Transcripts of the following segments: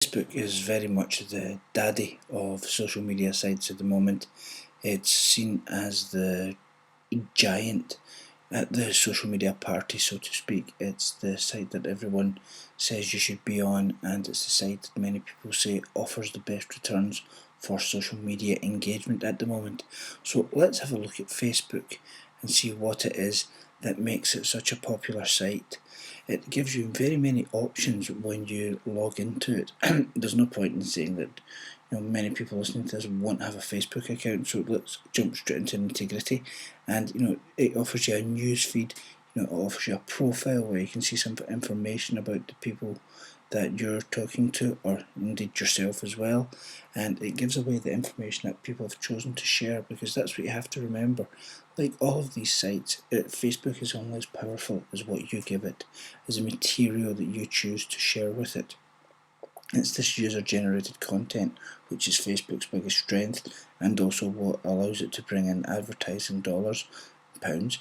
Facebook is very much the daddy of social media sites at the moment. It's seen as the giant at the social media party, so to speak. It's the site that everyone says you should be on, and it's the site that many people say offers the best returns for social media engagement at the moment. So let's have a look at Facebook and see what it is that makes it such a popular site. It gives you very many options when you log into it. There's no point in saying that many people listening to this won't have a Facebook account, so let's jump straight into nitty-gritty. And it offers you a news feed. It offers you a profile where you can see some information about the people that you're talking to, or indeed yourself as well. And it gives away the information that people have chosen to share, because that's what you have to remember. Like all of these sites, Facebook is only as powerful as what you give it, as the material that you choose to share with it. It's this user-generated content which is Facebook's biggest strength, and also what allows it to bring in advertising dollars, pounds.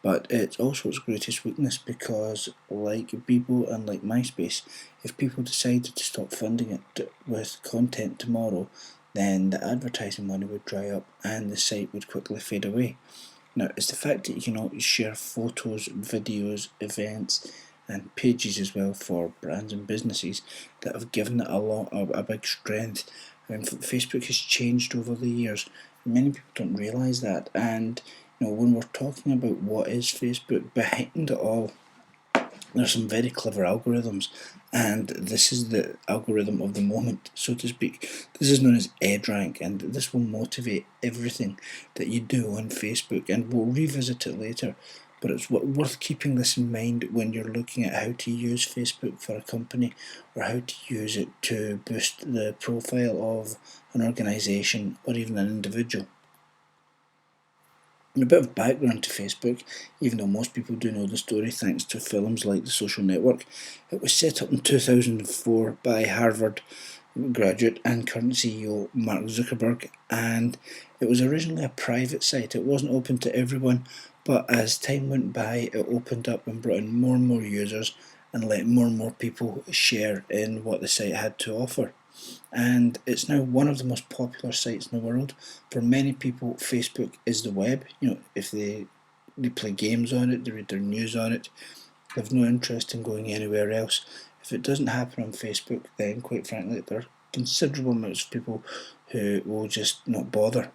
But it's also its greatest weakness, because like Bebo and like MySpace, if people decided to stop funding it with content tomorrow, then the advertising money would dry up and the site would quickly fade away. Now, it's the fact that you can always share photos, videos, events, and pages as well for brands and businesses that have given it a big strength. Facebook has changed over the years. Many people don't realise that, and when we're talking about what is Facebook, behind it all, there's some very clever algorithms, and this is the algorithm of the moment, so to speak. This is known as EdgeRank, and this will motivate everything that you do on Facebook, and we'll revisit it later. But it's worth keeping this in mind when you're looking at how to use Facebook for a company, or how to use it to boost the profile of an organisation or even an individual. And a bit of background to Facebook, even though most people do know the story thanks to films like The Social Network. It was set up in 2004 by Harvard graduate and current CEO Mark Zuckerberg, and it was originally a private site. It wasn't open to everyone, but as time went by, it opened up and brought in more and more users and let more and more people share in what the site had to offer. And it's now one of the most popular sites in the world. For many people, Facebook is the web. If they play games on it, they read their news on it, they have no interest in going anywhere else. If it doesn't happen on Facebook, then quite frankly, there are considerable amounts of people who will just not bother.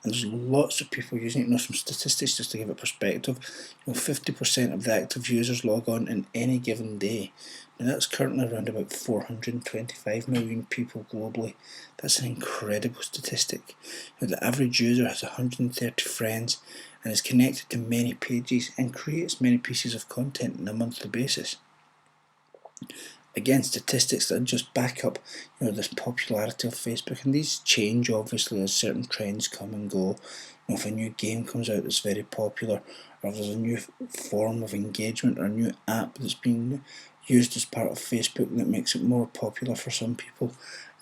And there's lots of people using it. Some statistics just to give it perspective. 50% of the active users log on in any given day. Now that's currently around about 425 million people globally. That's an incredible statistic. The average user has 130 friends and is connected to many pages and creates many pieces of content on a monthly basis. Again, statistics that just back up this popularity of Facebook, and these change obviously as certain trends come and go. If a new game comes out that's very popular, or if there's a new form of engagement or a new app that's being used as part of Facebook that makes it more popular for some people.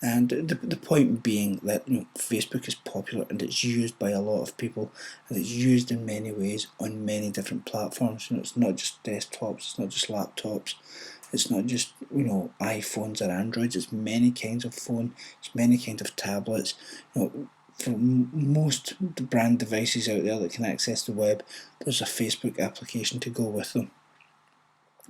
And the point being that Facebook is popular and it's used by a lot of people, and it's used in many ways on many different platforms. It's not just desktops, it's not just laptops, it's not just iPhones or Androids. It's many kinds of phone, it's many kinds of tablets. For most brand devices out there that can access the web, there's a Facebook application to go with them.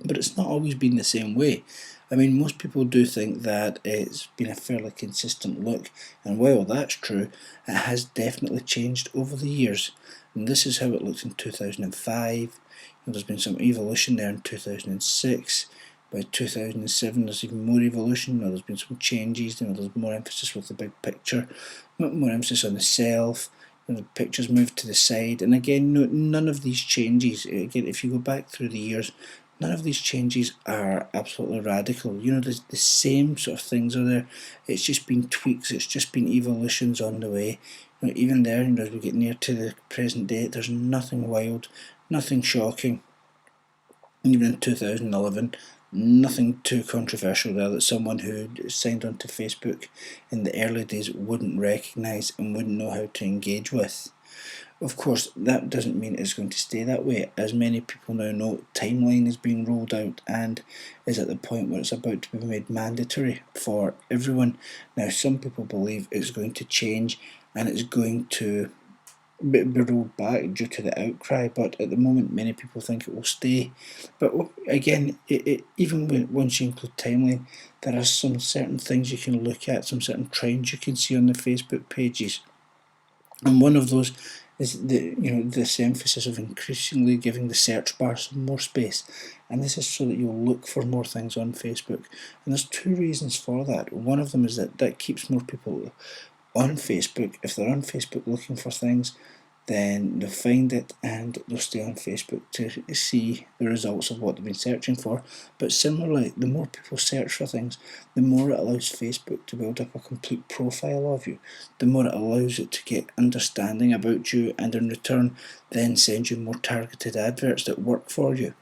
But it's not always been the same way. Most people do think that it's been a fairly consistent look, and while that's true, it has definitely changed over the years. And this is how it looked in 2005. There's been some evolution there in 2006. By 2007, there's even more evolution. There's been some changes. There's more emphasis with the big picture, more emphasis on the self. The pictures moved to the side, and again, none of these changes. Again, if you go back through the years, none of these changes are absolutely radical. The same sort of things are there. It's just been tweaks. It's just been evolutions on the way. Even there, as we get near to the present day, there's nothing wild, nothing shocking. Even in 2011. Nothing too controversial there that someone who signed onto Facebook in the early days wouldn't recognise and wouldn't know how to engage with. Of course, that doesn't mean it's going to stay that way. As many people now know, timeline is being rolled out and is at the point where it's about to be made mandatory for everyone. Now, some people believe it's going to change and it's going to be rolled back due to the outcry, but at the moment many people think it will stay. But again, even once you include timeline, there are some certain things you can look at, some certain trends you can see on the Facebook pages, and one of those is this emphasis of increasingly giving the search bar some more space, and this is so that you'll look for more things on Facebook. And there's two reasons for that. One of them is that keeps more people on Facebook. If they're on Facebook looking for things, then they'll find it and they'll stay on Facebook to see the results of what they've been searching for. But similarly, the more people search for things, the more it allows Facebook to build up a complete profile of you, the more it allows it to get understanding about you, and in return then send you more targeted adverts that work for you.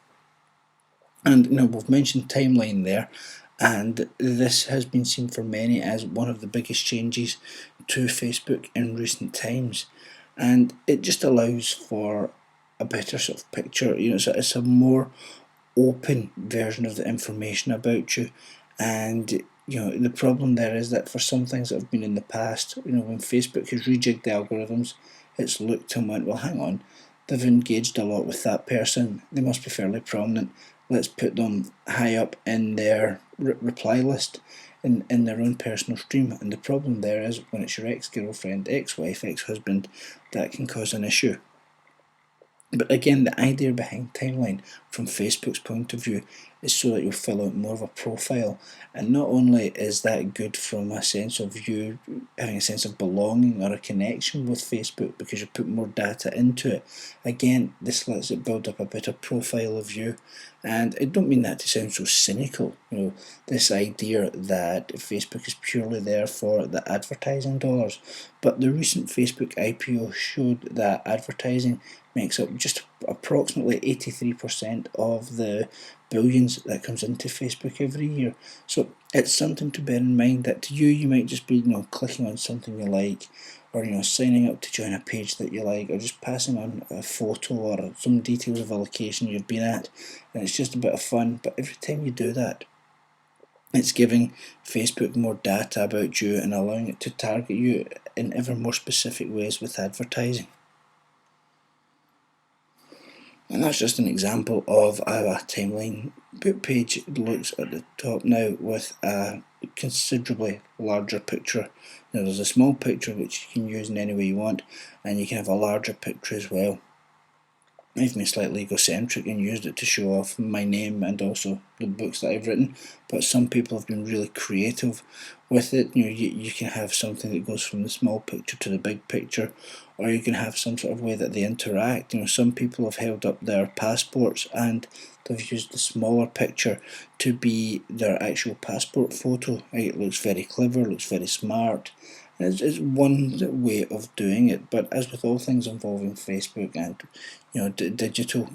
And we've mentioned timeline there, and this has been seen for many as one of the biggest changes to Facebook in recent times. And it just allows for a better sort of picture. It's a more open version of the information about you. And the problem there is that for some things that have been in the past, when Facebook has rejigged the algorithms, it's looked and went, well, hang on, they've engaged a lot with that person, they must be fairly prominent, let's put them high up in their reply list in their own personal stream. And the problem there is when it's your ex-girlfriend, ex-wife, ex-husband, that can cause an issue. But again, the idea behind timeline from Facebook's point of view is so that you'll fill out more of a profile. And not only is that good from a sense of you having a sense of belonging or a connection with Facebook because you put more data into it, again, this lets it build up a better profile of you. And I don't mean that to sound so cynical, this idea that Facebook is purely there for the advertising dollars. But the recent Facebook IPO showed that advertising makes up just approximately 83% of the billions that comes into Facebook every year. So it's something to bear in mind that to you might just be clicking on something you like, or signing up to join a page that you like, or just passing on a photo or some details of a location you've been at, and it's just a bit of fun. But every time you do that, it's giving Facebook more data about you and allowing it to target you in ever more specific ways with advertising. And that's just an example of how a timeline page looks at the top now with a considerably larger picture. Now there's a small picture which you can use in any way you want, and you can have a larger picture as well. I've been slightly egocentric and used it to show off my name and also the books that I've written, but some people have been really creative with it. You can have something that goes from the small picture to the big picture, or you can have some sort of way that they interact. Some people have held up their passports and they've used the smaller picture to be their actual passport photo. It looks very clever, looks very smart. It's one way of doing it, but as with all things involving Facebook and digital,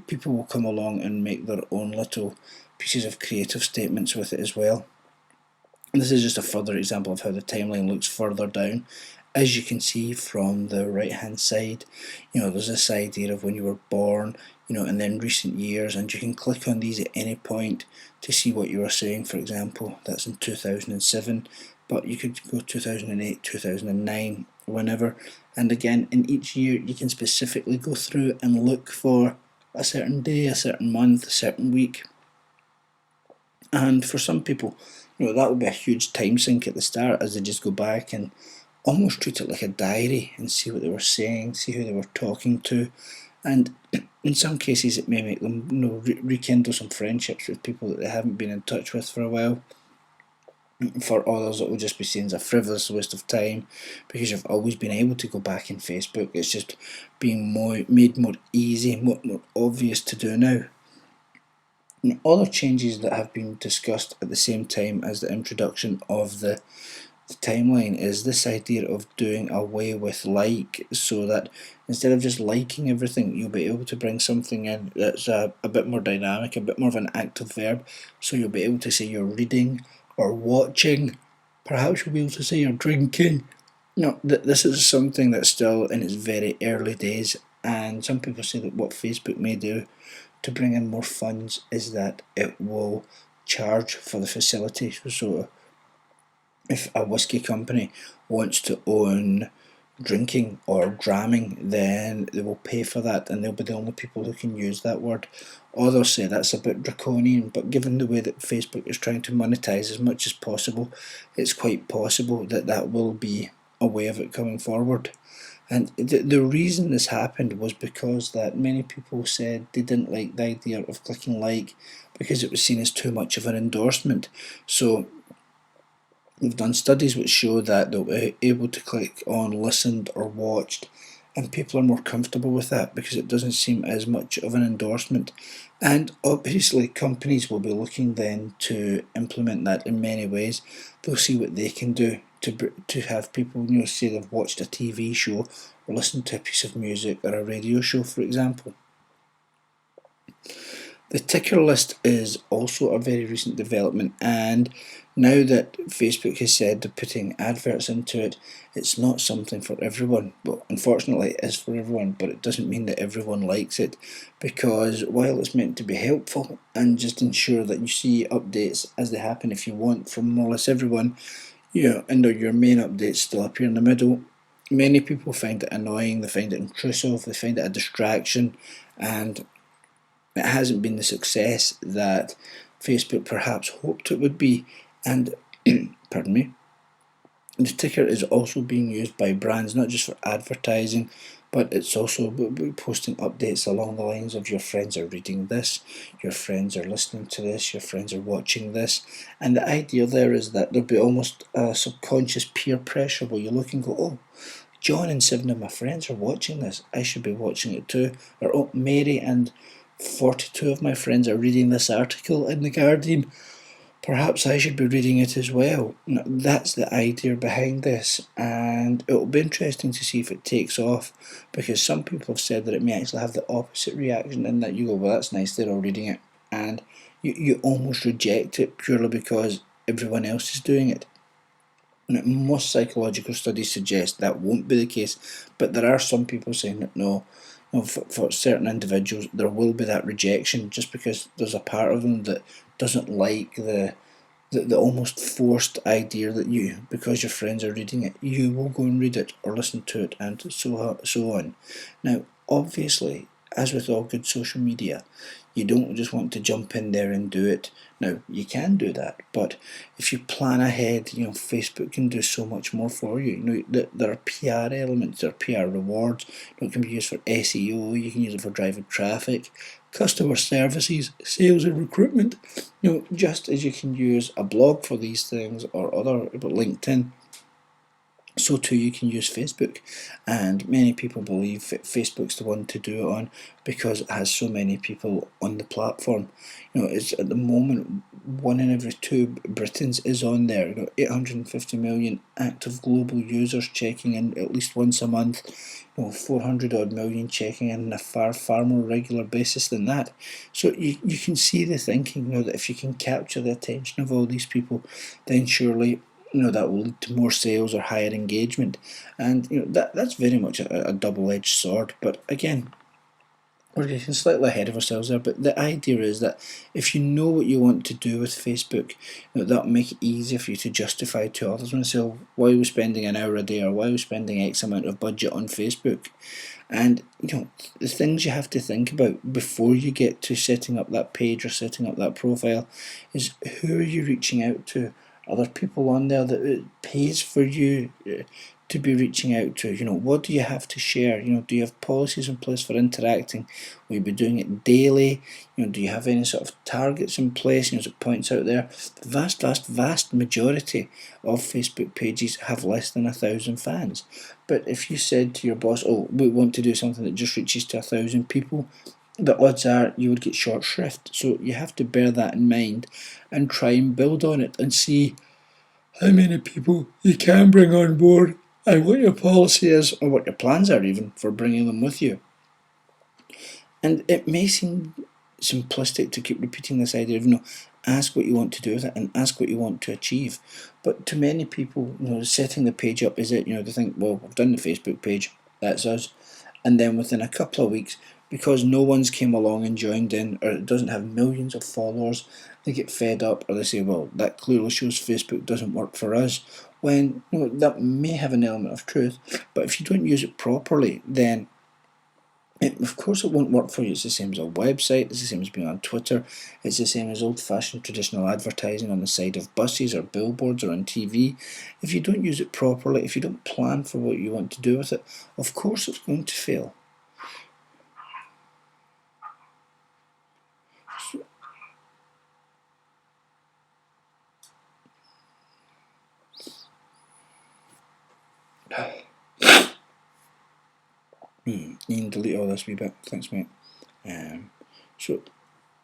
people will come along and make their own little pieces of creative statements with it as well. And this is just a further example of how the timeline looks further down. As you can see from the right hand side, there's this idea of when you were born, and then recent years, and you can click on these at any point to see what you were saying. For example, that's in 2007, but you could go 2008, 2009, whenever. And again, in each year you can specifically go through and look for a certain day, a certain month, a certain week. And for some people, that would be a huge time sink at the start, as they just go back and almost treat it like a diary and see what they were saying, see who they were talking to. And in some cases it may make them rekindle some friendships with people that they haven't been in touch with for a while. For others it will just be seen as a frivolous waste of time because you've always been able to go back in Facebook. It's just being made more easy, more obvious to do now. And other changes that have been discussed at the same time as the introduction of the timeline is this idea of doing away with like, so that instead of just liking everything, you'll be able to bring something in that's a bit more dynamic, a bit more of an active verb. So you'll be able to say you're reading or watching, perhaps you'll be able to say you're drinking, No, this is something that's still in its very early days, and some people say that what Facebook may do to bring in more funds is that it will charge for the facility. So if a whiskey company wants to own drinking or dramming, then they will pay for that, and they'll be the only people who can use that word. Others say that's a bit draconian, but given the way that Facebook is trying to monetize as much as possible, it's quite possible that that will be a way of it coming forward. And the reason this happened was because that many people said they didn't like the idea of clicking like because it was seen as too much of an endorsement. So we've done studies which show that they'll be able to click on listened or watched, and people are more comfortable with that because it doesn't seem as much of an endorsement. And obviously, companies will be looking then to implement that in many ways. They'll see what they can do to have people, say they've watched a TV show or listened to a piece of music or a radio show, for example. The ticker list is also a very recent development, and now that Facebook has said they're putting adverts into it, it's not something for everyone. Well, unfortunately, it is for everyone, but it doesn't mean that everyone likes it, because while it's meant to be helpful and just ensure that you see updates as they happen if you want from more or less everyone, and your main updates still appear in the middle, many people find it annoying, they find it intrusive, they find it a distraction, and it hasn't been the success that Facebook perhaps hoped it would be. And pardon me, the ticker is also being used by brands not just for advertising, but it's also posting updates along the lines of your friends are reading this, your friends are listening to this, your friends are watching this. And the idea there is that there'll be almost a subconscious peer pressure where you look and go, oh, John and 7 of my friends are watching this, I should be watching it too. Or, oh, Mary and 42 of my friends are reading this article in The Guardian, perhaps I should be reading it as well. That's the idea behind this, and it will be interesting to see if it takes off, because some people have said that it may actually have the opposite reaction, in that you go, well, that's nice, they're all reading it, and you almost reject it purely because everyone else is doing it. Most psychological studies suggest that won't be the case, but there are some people saying that no, for certain individuals there will be that rejection just because there's a part of them that doesn't like the almost forced idea that you, because your friends are reading it, you will go and read it or listen to it, and so on. Now, obviously, as with all good social media, you don't just want to jump in there and do it. Now, you can do that, but if you plan ahead, Facebook can do so much more for you. There are PR elements, there are PR rewards. It can be used for SEO, you can use it for driving traffic, customer services, sales and recruitment. Just as you can use a blog for these things or other, LinkedIn, so too you can use Facebook, and many people believe Facebook's the one to do it on because it has so many people on the platform. It's at the moment 1 in every 2 Britons is on there. 850 million active global users checking in at least once a month. 400 odd million checking in on a far more regular basis than that. So you can see the thinking, that if you can capture the attention of all these people, then surely that will lead to more sales or higher engagement. And that's very much a double-edged sword. But again, we're getting slightly ahead of ourselves there, but the idea is that if you know what you want to do with Facebook, that'll make it easier for you to justify to others when they say, why are we spending an hour a day, or why are we spending X amount of budget on Facebook? And the things you have to think about before you get to setting up that page or setting up that profile is, who are you reaching out to? Are there people on there that it pays for you to be reaching out to? What do you have to share? Do you have policies in place for interacting? Will you be doing it daily? Do you have any sort of targets in place? As it points out there, the vast majority of Facebook pages have less than 1,000 fans. But if you said to your boss, oh, we want to do something that just reaches to 1,000 people, the odds are you would get short shrift. So you have to bear that in mind and try and build on it and see how many people you can bring on board and what your policy is, or what your plans are even for bringing them with you. And it may seem simplistic to keep repeating this idea of ask what you want to do with it, and ask what you want to achieve. But to many people, setting the page up is it. They think, well, we've done the Facebook page, that's us. And then within a couple of weeks, because no one's came along and joined in, or it doesn't have millions of followers, they get fed up, or they say, well, that clearly shows Facebook doesn't work for us. When that may have an element of truth, but if you don't use it properly, then of course it won't work for you. It's the same as a website, it's the same as being on Twitter, it's the same as old-fashioned traditional advertising on the side of buses or billboards or on TV. If you don't use it properly, if you don't plan for what you want to do with it, of course it's going to fail. You can delete all this wee bit, thanks mate. So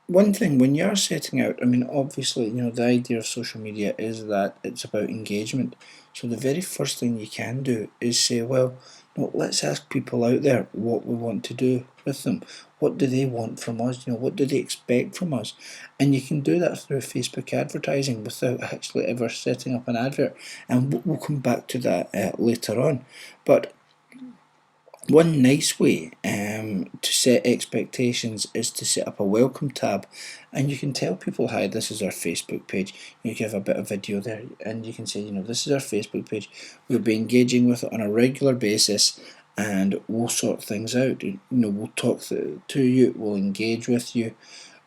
one thing, when you're setting out, obviously, the idea of social media is that it's about engagement. So the very first thing you can do is say, well, let's ask people out there what we want to do with them. What do they want from us? What do they expect from us? And you can do that through Facebook advertising without actually ever setting up an advert. And we'll come back to that later on. But one nice way to set expectations is to set up a welcome tab, and you can tell people, hi, this is our Facebook page. You can have a bit of video there, and you can say, this is our Facebook page. We'll be engaging with it on a regular basis, and we'll sort things out. We'll talk to you, we'll engage with you,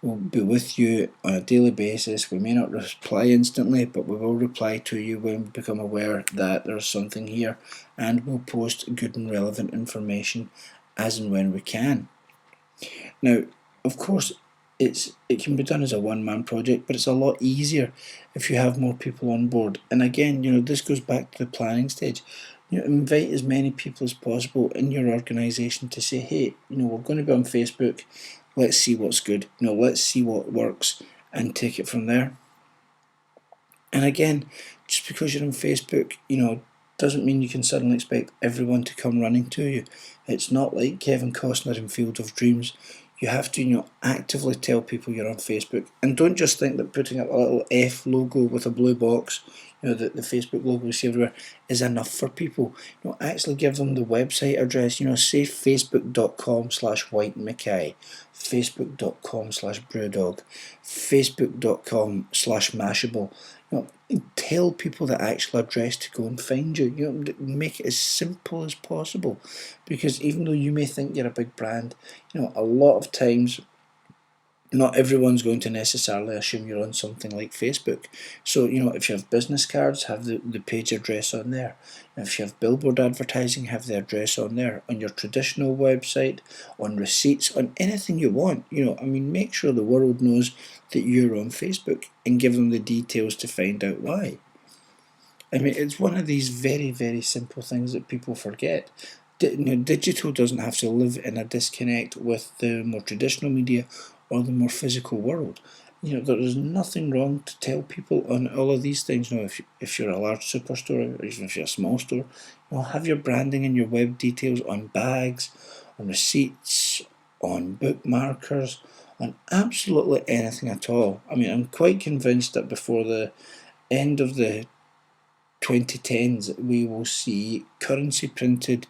we'll be with you on a daily basis. We may not reply instantly, but we will reply to you when we become aware that there's something here, and we'll post good and relevant information as and when we can. Now, of course, it can be done as a one-man project, but it's a lot easier if you have more people on board. And again, this goes back to the planning stage. Invite as many people as possible in your organisation to say, hey, we're going to be on Facebook. Let's see what's good. Let's see what works and take it from there. And again, just because you're on Facebook, doesn't mean you can suddenly expect everyone to come running to you. It's not like Kevin Costner in Field of Dreams. You have to, actively tell people you're on Facebook, and don't just think that putting up a little F logo with a blue box, the Facebook logo we see everywhere, is enough for people. Actually give them the website address. Say facebook.com/whitemackay, facebook.com/brewdog, facebook.com/mashable. Tell people the actual address to go and find you. Make it as simple as possible, because even though you may think you're a big brand, a lot of times not everyone's going to necessarily assume you're on something like Facebook. So, if you have business cards, have the page address on there. If you have billboard advertising, have the address on there. On your traditional website, on receipts, on anything you want. Make sure the world knows that you're on Facebook, and give them the details to find out why. It's one of these very, very simple things that people forget. Digital doesn't have to live in a disconnect with the more traditional media or the more physical world. There is nothing wrong to tell people on all of these things. If you're a large superstore, or even if you're a small store, have your branding and your web details on bags, on receipts, on bookmarkers, on absolutely anything at all. I'm quite convinced that before the end of the 2010s, we will see currency printed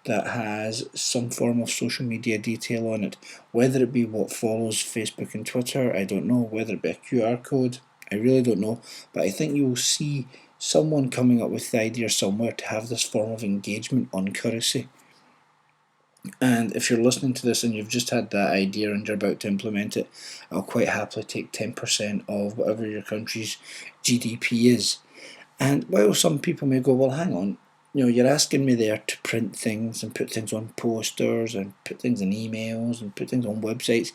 that has some form of social media detail on it. Whether it be what follows Facebook and Twitter, I don't know. Whether it be a QR code, I really don't know. But I think you will see someone coming up with the idea somewhere to have this form of engagement on currency. And if you're listening to this and you've just had that idea and you're about to implement it, I'll quite happily take 10% of whatever your country's GDP is. And while some people may go, well, hang on, you're asking me there to print things and put things on posters and put things in emails and put things on websites.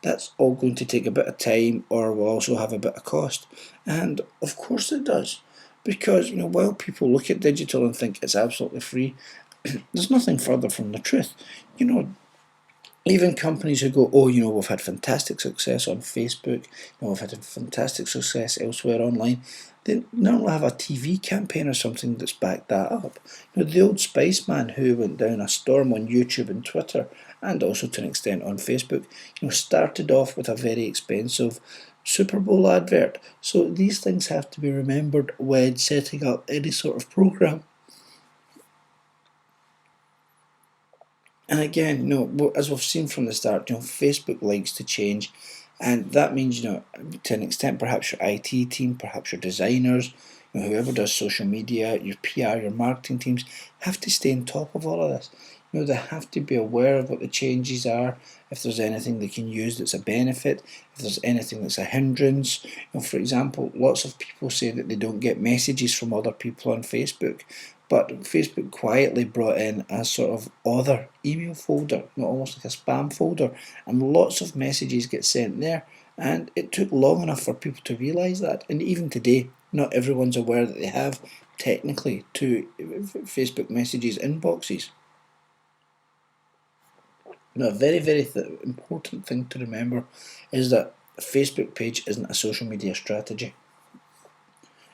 That's all going to take a bit of time, or will also have a bit of cost. And of course it does. Because, while people look at digital and think it's absolutely free, there's nothing further from the truth. Even companies who go, oh, we've had fantastic success on Facebook, we've had fantastic success elsewhere online, they normally have a TV campaign or something that's backed that up. The old Spaceman who went down a storm on YouTube and Twitter, and also to an extent on Facebook, started off with a very expensive Super Bowl advert. So these things have to be remembered when setting up any sort of program. And again, as we've seen from the start, Facebook likes to change, and that means, to an extent, perhaps your IT team, perhaps your designers, whoever does social media, your PR, your marketing teams, have to stay on top of all of this. They have to be aware of what the changes are, if there's anything they can use that's a benefit, if there's anything that's a hindrance. For example, lots of people say that they don't get messages from other people on Facebook, but Facebook quietly brought in a sort of other email folder, almost like a spam folder, and lots of messages get sent there. And it took long enough for people to realise that. And even today, not everyone's aware that they have technically two Facebook messages inboxes. Now, a very, very important thing to remember is that a Facebook page isn't a social media strategy.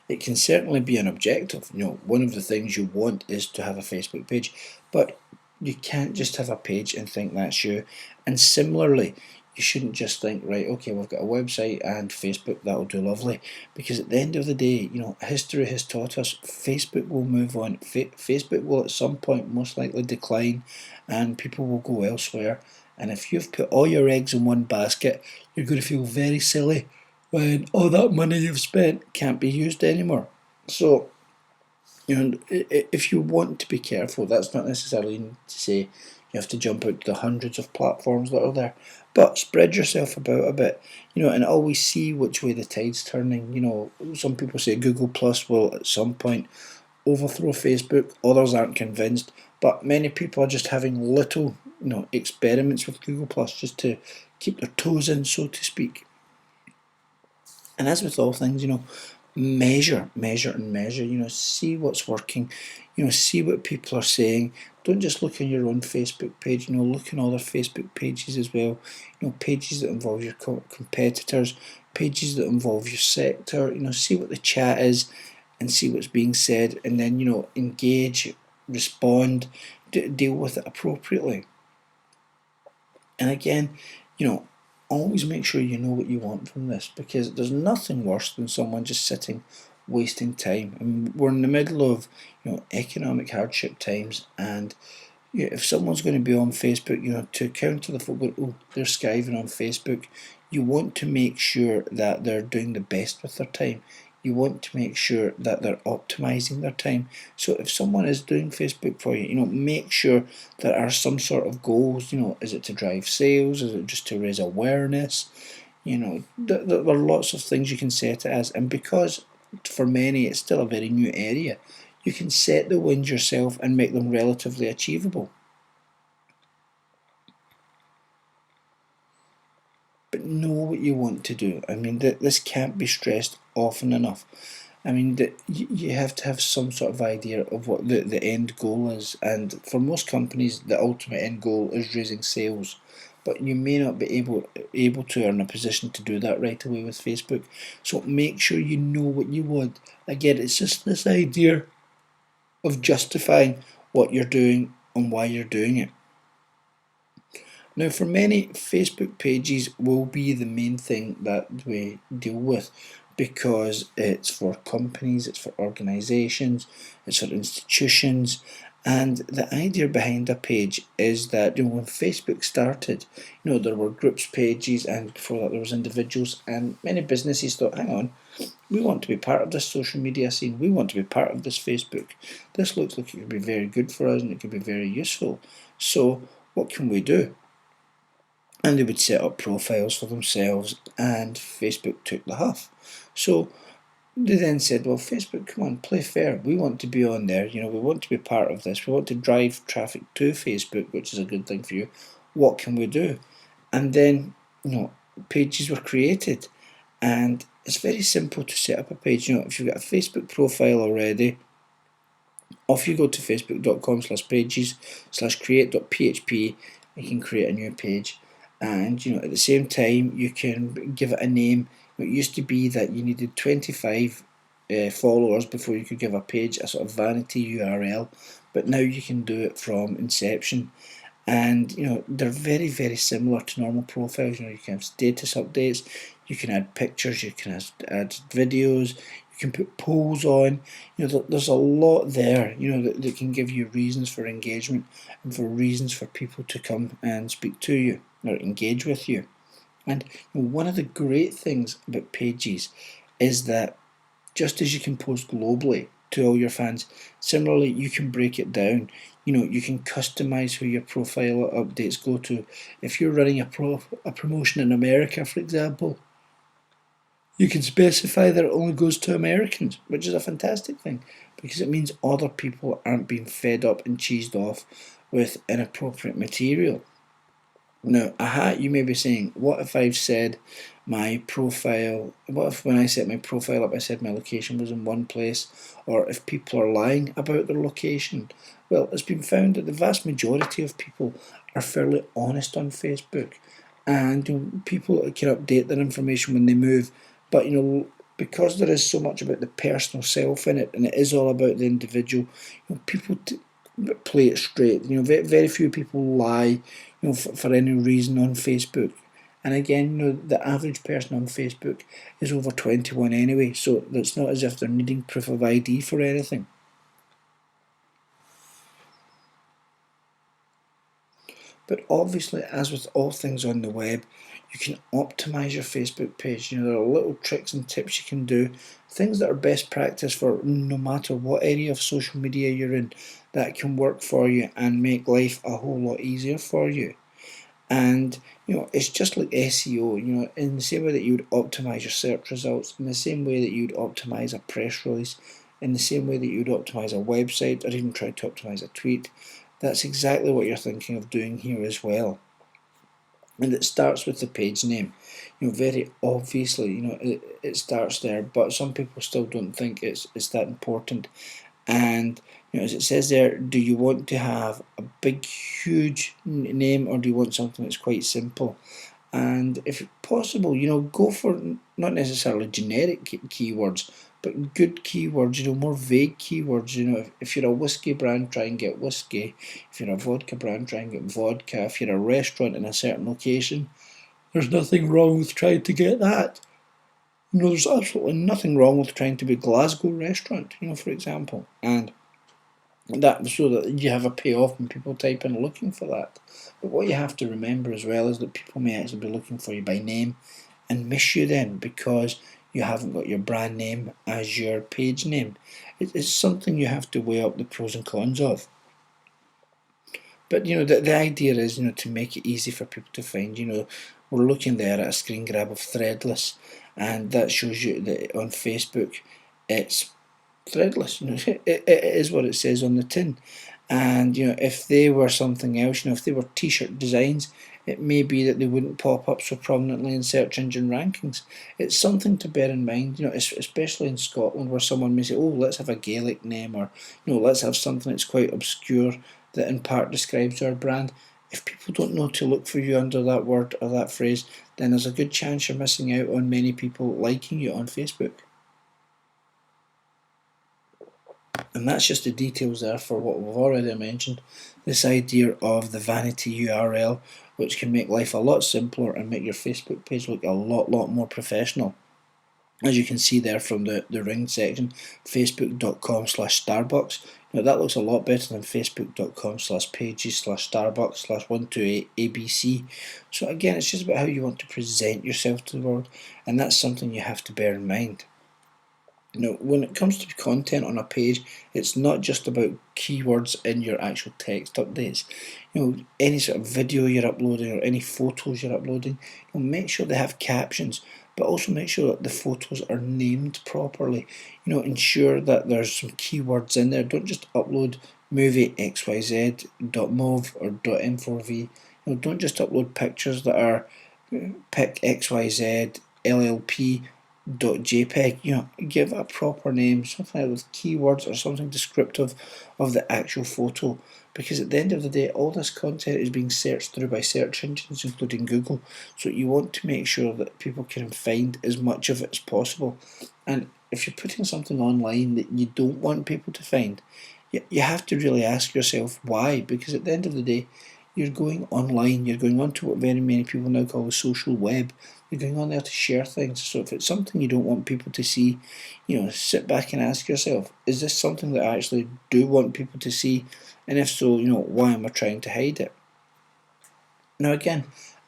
It can certainly be an objective. One of the things you want is to have a Facebook page, but you can't just have a page and think that's you. And similarly, you shouldn't just think, right, okay, we've got a website and Facebook, that'll do lovely. Because at the end of the day, history has taught us Facebook will move on. Facebook will at some point most likely decline and people will go elsewhere. And if you've put all your eggs in one basket, you're going to feel very silly when all that money you've spent can't be used anymore. So, if you want to be careful, that's not necessarily to say you have to jump out to the hundreds of platforms that are there, but spread yourself about a bit, and always see which way the tide's turning. Some people say Google Plus will at some point overthrow Facebook, others aren't convinced, but many people are just having little, experiments with Google Plus just to keep their toes in, so to speak. And as with all things, measure, and measure. See what's working. See what people are saying. Don't just look on your own Facebook page. Look on other Facebook pages as well. Pages that involve your competitors, pages that involve your sector. See what the chat is, and see what's being said, and then engage, respond, deal with it appropriately. And again, always make sure you know what you want from this, because there's nothing worse than someone just sitting wasting time. I mean, we're in the middle of economic hardship times, and if someone's going to be on Facebook, to counter the folk going, oh, they're skiving on Facebook, you want to make sure that they're doing the best with their time. You want to make sure that they're optimizing their time. So if someone is doing Facebook for you, make sure there are some sort of goals. Is it to drive sales? Is it just to raise awareness? There are lots of things you can set it as. And because for many it's still a very new area, you can set the wins yourself and make them relatively achievable. But know what you want to do. I mean, this can't be stressed often enough. I mean, you have to have some sort of idea of what the end goal is. And for most companies, the ultimate end goal is raising sales. But you may not be able to or in a position to do that right away with Facebook. So make sure you know what you want. Again, it's just this idea of justifying what you're doing and why you're doing it. Now, for many, Facebook pages will be the main thing that we deal with, because it's for companies, it's for organisations, it's for institutions. And the idea behind a page is that when Facebook started, there were groups pages, and before that there was individuals, and many businesses thought, hang on, we want to be part of this social media scene, we want to be part of this Facebook. This looks like it could be very good for us and it could be very useful. So what can we do? And they would set up profiles for themselves, and Facebook took the huff. So they then said, well, Facebook, come on, play fair. We want to be on there. We want to be part of this. We want to drive traffic to Facebook, which is a good thing for you. What can we do? And then, pages were created. And it's very simple to set up a page. If you've got a Facebook profile already, off you go to facebook.com/pages/create.php. You can create a new page. And at the same time, you can give it a name. It used to be that you needed 25 followers before you could give a page a sort of vanity URL, but now you can do it from inception. and they're very, very similar to normal profiles. You can have status updates, you can add pictures, you can add videos, you can put polls on. There's a lot there that can give you reasons for engagement and for reasons for people to come and speak to you or engage with you. And one of the great things about Pages is that just as you can post globally to all your fans, similarly you can break it down. You can customize who your profile updates go to. If you're running a promotion in America, for example, you can specify that it only goes to Americans, which is a fantastic thing because it means other people aren't being fed up and cheesed off with inappropriate material. Now, you may be saying, what if I've said my profile, what if when I set my profile up I said my location was in one place, or if people are lying about their location? Well, it's been found that the vast majority of people are fairly honest on Facebook, and people can update their information when they move, but because there is so much about the personal self in it, and it is all about the individual, people play it straight. Very few people lie, for any reason on Facebook. And again, the average person on Facebook is over 21 anyway, so it's not as if they're needing proof of ID for anything. But obviously, as with all things on the web, you can optimize your Facebook page. There are little tricks and tips you can do, things that are best practice for no matter what area of social media you're in, that can work for you and make life a whole lot easier for you. And it's just like SEO, in the same way that you would optimize your search results, in the same way that you'd optimize a press release, in the same way that you'd optimize a website or even try to optimize a tweet. That's exactly what you're thinking of doing here as well. And it starts with the page name. Very obviously, it starts there, but some people still don't think it's that important. And as it says there, do you want to have a big, huge name, or do you want something that's quite simple? And if possible, go for not necessarily generic keywords, but good keywords, more vague keywords. If you're a whiskey brand, try and get whiskey. If you're a vodka brand, try and get vodka. If you're a restaurant in a certain location, there's nothing wrong with trying to get that. There's absolutely nothing wrong with trying to be Glasgow restaurant, for example. And that so that you have a payoff when people type in looking for that. But what you have to remember as well is that people may actually be looking for you by name and miss you then because you haven't got your brand name as your page name. It's something you have to weigh up the pros and cons of. But the idea is to make it easy for people to find. We're looking there at a screen grab of Threadless, and that shows you that on Facebook it's Threadless. It is what it says on the tin. And if they were something else, if they were t-shirt designs, it may be that they wouldn't pop up so prominently in search engine rankings. It's something to bear in mind, especially in Scotland, where someone may say, "Oh, let's have a Gaelic name," or let's have something that's quite obscure that in part describes our brand. If people don't know to look for you under that word or that phrase, then there's a good chance you're missing out on many people liking you on Facebook. And that's just the details there for what we've already mentioned. This idea of the vanity URL, which can make life a lot simpler and make your Facebook page look a lot more professional. As you can see there from the ring section, facebook.com/Starbucks. Now that looks a lot better than facebook.com/pages/Starbucks/128ABC. So again, it's just about how you want to present yourself to the world, and that's something you have to bear in mind. When it comes to content on a page, it's not just about keywords in your actual text updates. Any sort of video you're uploading or any photos you're uploading, make sure they have captions, but also make sure that the photos are named properly. Ensure that there's some keywords in there. Don't just upload movie xyz.mov or .m4v. Don't just upload pictures that are pic xyz llp .jpeg. Give a proper name, something like with keywords or something descriptive of the actual photo, because at the end of the day all this content is being searched through by search engines including Google, so you want to make sure that people can find as much of it as possible. And if you're putting something online that you don't want people to find, you have to really ask yourself why, because at the end of the day you're going online, you're going on to what very many people now call the social web. You're going on there to share things. So if it's something you don't want people to see, sit back and ask yourself, is this something that I actually do want people to see? And if so, why am I trying to hide it? Now again,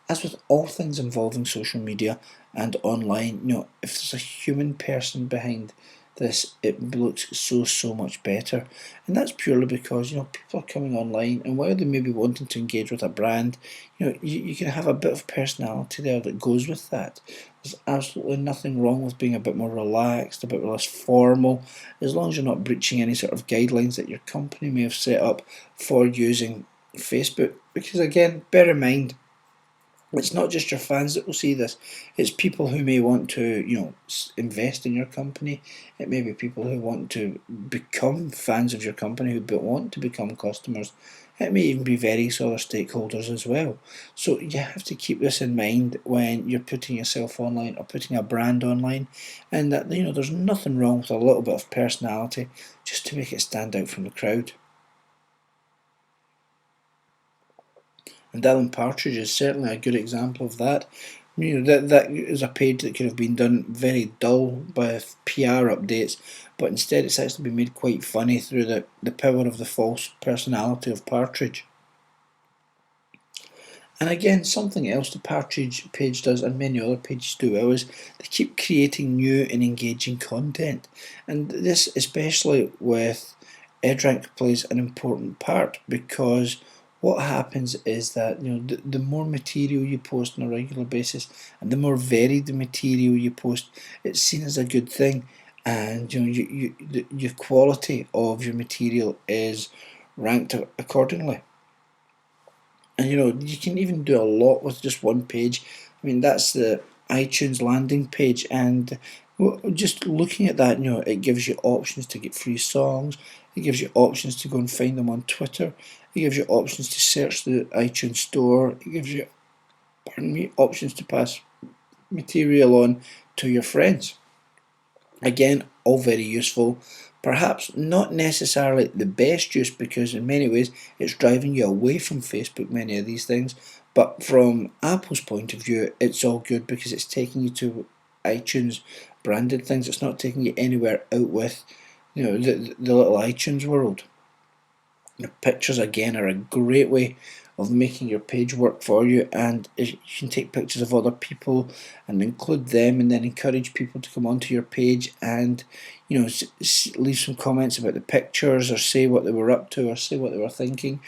as with all things involving social media and online, if there's a human person behind this, it looks so much better. And that's purely because, people are coming online, and while they may be wanting to engage with a brand, you can have a bit of personality there that goes with that. There's absolutely nothing wrong with being a bit more relaxed, a bit less formal, as long as you're not breaching any sort of guidelines that your company may have set up for using Facebook. Because again, bear in mind, it's not just your fans that will see this. It's people who may want to, invest in your company. It may be people who want to become fans of your company, who want to become customers. It may even be various other stakeholders as well. So you have to keep this in mind when you're putting yourself online or putting a brand online, and that there's nothing wrong with a little bit of personality just to make it stand out from the crowd. And Alan Partridge is certainly a good example of that. That is a page that could have been done very dull with PR updates, but instead it's actually been made quite funny through the power of the false personality of Partridge. And again, something else the Partridge page does, and many other pages do well, is they keep creating new and engaging content. And this, especially with EdgeRank, plays an important part, because what happens is that the more material you post on a regular basis, and the more varied the material you post, it's seen as a good thing, and your quality of your material is ranked accordingly. And you can even do a lot with just one page. I mean, that's the iTunes landing page, and just looking at that, it gives you options to get free songs. It gives you options to go and find them on Twitter. It gives you options to search the iTunes store. It gives you, options to pass material on to your friends. Again, all very useful. Perhaps not necessarily the best use, because in many ways it's driving you away from Facebook, many of these things. But from Apple's point of view, it's all good because it's taking you to iTunes branded things. It's not taking you anywhere out with the little iTunes world. Pictures again are a great way of making your page work for you, and you can take pictures of other people and include them, and then encourage people to come onto your page and leave some comments about the pictures, or say what they were up to, or say what they were thinking.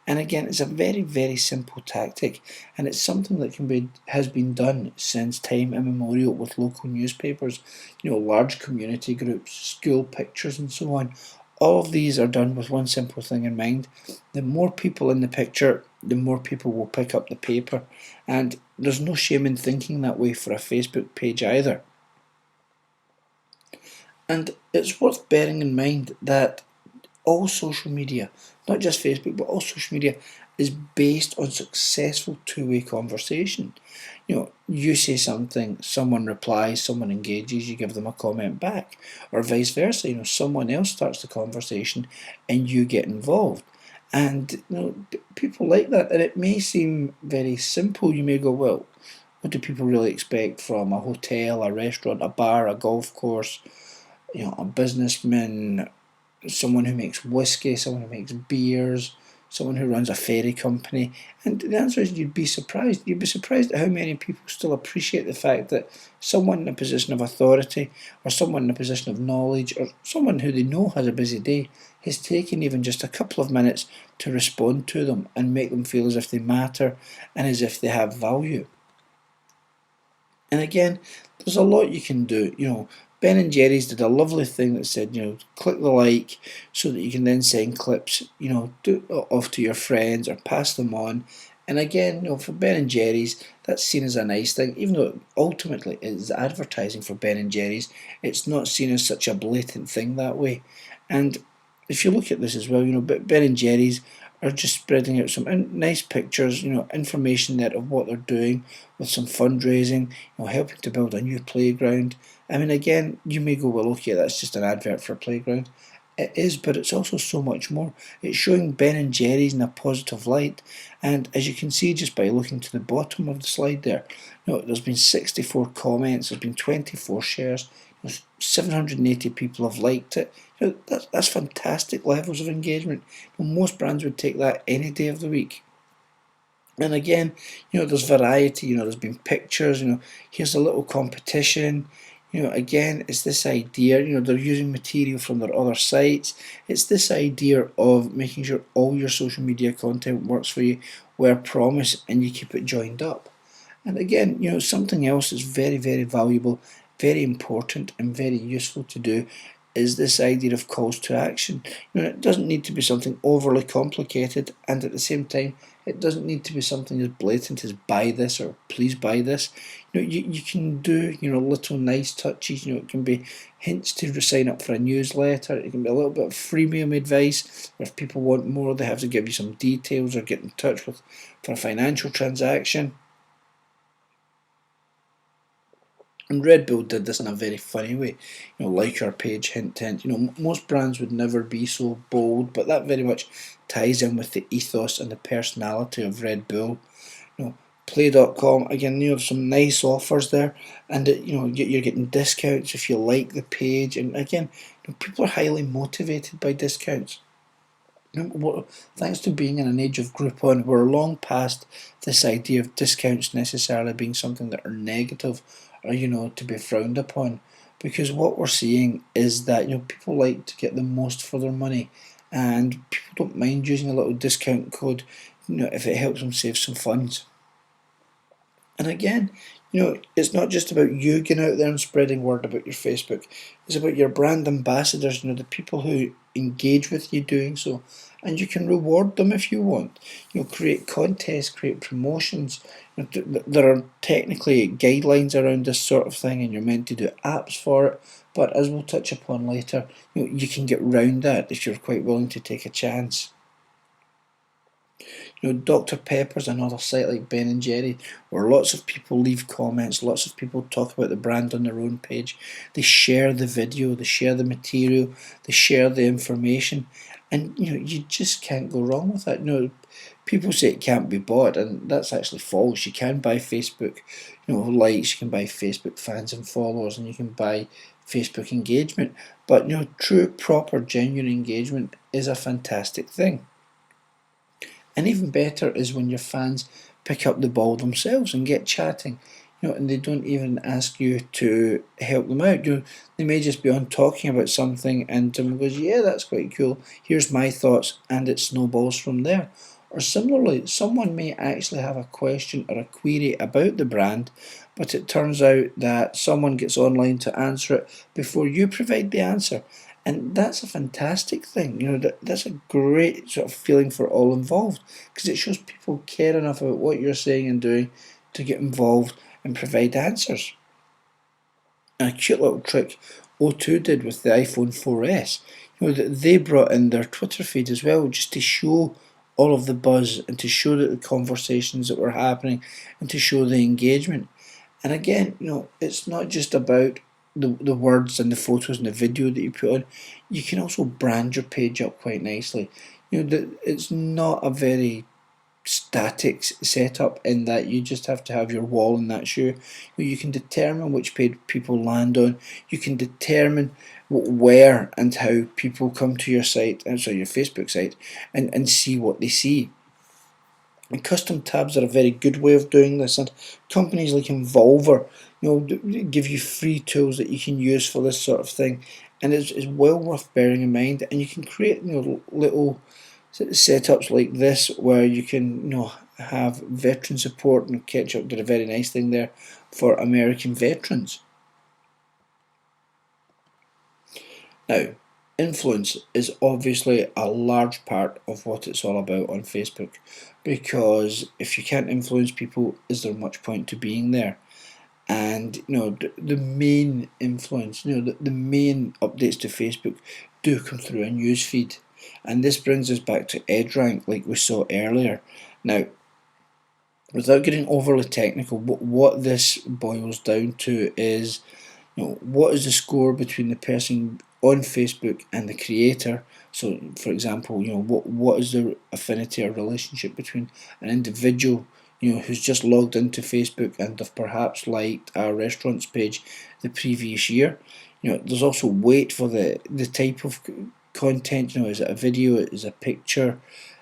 And again, it's a very simple tactic, and it's something that has been done since time immemorial with local newspapers, large community groups, school pictures, and so on. All of these are done with one simple thing in mind. The more people in the picture, the more people will pick up the paper. And there's no shame in thinking that way for a Facebook page either. And it's worth bearing in mind that all social media, not just Facebook, but all social media, is based on successful two-way conversation. You say something, someone replies, someone engages, you give them a comment back, or vice versa. Someone else starts the conversation and you get involved. And people like that, and it may seem very simple. You may go, well, what do people really expect from a hotel, a restaurant, a bar, a golf course, a businessman, someone who makes whiskey, someone who makes beers, someone who runs a ferry company? And the answer is you'd be surprised. You'd be surprised at how many people still appreciate the fact that someone in a position of authority, or someone in a position of knowledge, or someone who they know has a busy day, has taken even just a couple of minutes to respond to them and make them feel as if they matter and as if they have value. And again, there's a lot you can do. Ben and Jerry's did a lovely thing that said, click the like so that you can then send clips, off to your friends or pass them on. And again, for Ben and Jerry's, that's seen as a nice thing, even though ultimately it is advertising for Ben and Jerry's. It's not seen as such a blatant thing that way. And if you look at this as well, Ben and Jerry's are just spreading out some nice pictures, information there of what they're doing with some fundraising, helping to build a new playground. I mean, again, you may go, well, okay, that's just an advert for a playground. It is, but it's also so much more. It's showing Ben and Jerry's in a positive light, and as you can see just by looking to the bottom of the slide there, there's been 64 comments, there's been 24 shares, 780 people have liked it. That's fantastic levels of engagement. Most brands would take that any day of the week. And again, there's variety, there's been pictures, here's a little competition. Again, it's this idea, they're using material from their other sites. It's this idea of making sure all your social media content works for you where promised and you keep it joined up. And again, something else that's very, very valuable, very important and very useful to do is this idea of calls to action. It doesn't need to be something overly complicated, and at the same time, it doesn't need to be something as blatant as buy this or please buy this. You can do little nice touches. It can be hints to sign up for a newsletter. It can be a little bit of freemium advice. If people want more, they have to give you some details or get in touch with for a financial transaction. And Red Bull did this in a very funny way. Like our page, hint, hint. Most brands would never be so bold, but that very much ties in with the ethos and the personality of Red Bull. Play.com, again, you have some nice offers there, and you're getting discounts if you like the page. And again, people are highly motivated by discounts. Thanks to being in an age of Groupon, we're long past this idea of discounts necessarily being something that are negative or to be frowned upon, because what we're seeing is that people like to get the most for their money, and people don't mind using a little discount code if it helps them save some funds. And again, it's not just about you getting out there and spreading word about your Facebook. It's about your brand ambassadors, the people who engage with you doing so. And you can reward them if you want. Create contests, create promotions. There are technically guidelines around this sort of thing, and you're meant to do apps for it. But as we'll touch upon later, you can get round that if you're quite willing to take a chance. Dr. Pepper's another site like Ben and Jerry, where lots of people leave comments, lots of people talk about the brand on their own page. They share the video, they share the material, they share the information, and you just can't go wrong with that. People say it can't be bought, and that's actually false. You can buy Facebook, likes, you can buy Facebook fans and followers, and you can buy Facebook engagement. But true, proper, genuine engagement is a fantastic thing. And even better is when your fans pick up the ball themselves and get chatting, and they don't even ask you to help them out. They may just be on talking about something, and someone goes, "Yeah, that's quite cool. Here's my thoughts," and it snowballs from there. Or similarly, someone may actually have a question or a query about the brand, but it turns out that someone gets online to answer it before you provide the answer. And that's a fantastic thing. That's a great sort of feeling for all involved, because it shows people care enough about what you're saying and doing to get involved and provide answers. And a cute little trick O2 did with the iPhone 4S, that they brought in their Twitter feed as well, just to show all of the buzz and to show that the conversations that were happening and to show the engagement. And again, it's not just about the words and the photos and the video that you put on. You can also brand your page up quite nicely. It's not a very static setup in that you just have to have your wall in that shoe. You can determine which page people land on. You can determine where and how people come to your site, your Facebook site, and see what they see. And custom tabs are a very good way of doing this, and companies like Involver, give you free tools that you can use for this sort of thing, and it's well worth bearing in mind. And you can create little setups like this where you can have veteran support, and Ketchup did a very nice thing there for American veterans. Now, influence is obviously a large part of what it's all about on Facebook, because if you can't influence people, is there much point to being there? And the main influence, the main updates to Facebook do come through a news feed, and this brings us back to EdgeRank like we saw earlier. Now, without getting overly technical, what this boils down to is what is the score between the person on Facebook and the creator. So, for example, what is the affinity or relationship between an individual, who's just logged into Facebook and have perhaps liked a restaurant's page the previous year. There's also weight for the type of content. Is it a video? Is it a picture?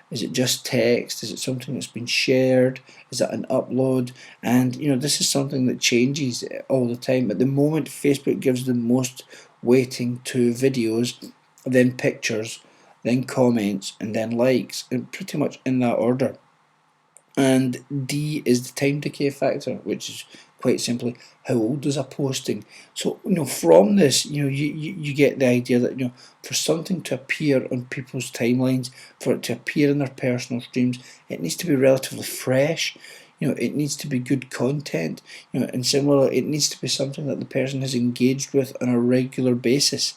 Is it just text? Is it something that's been shared? Is it an upload? And this is something that changes all the time. At the moment, Facebook gives the most weighting to videos, then pictures, then comments, and then likes, and pretty much in that order. And D is the time decay factor, which is quite simply how old is a posting. So from this, you get the idea that for something to appear on people's timelines, for it to appear in their personal streams, it needs to be relatively fresh. It needs to be good content. And similarly, it needs to be something that the person has engaged with on a regular basis.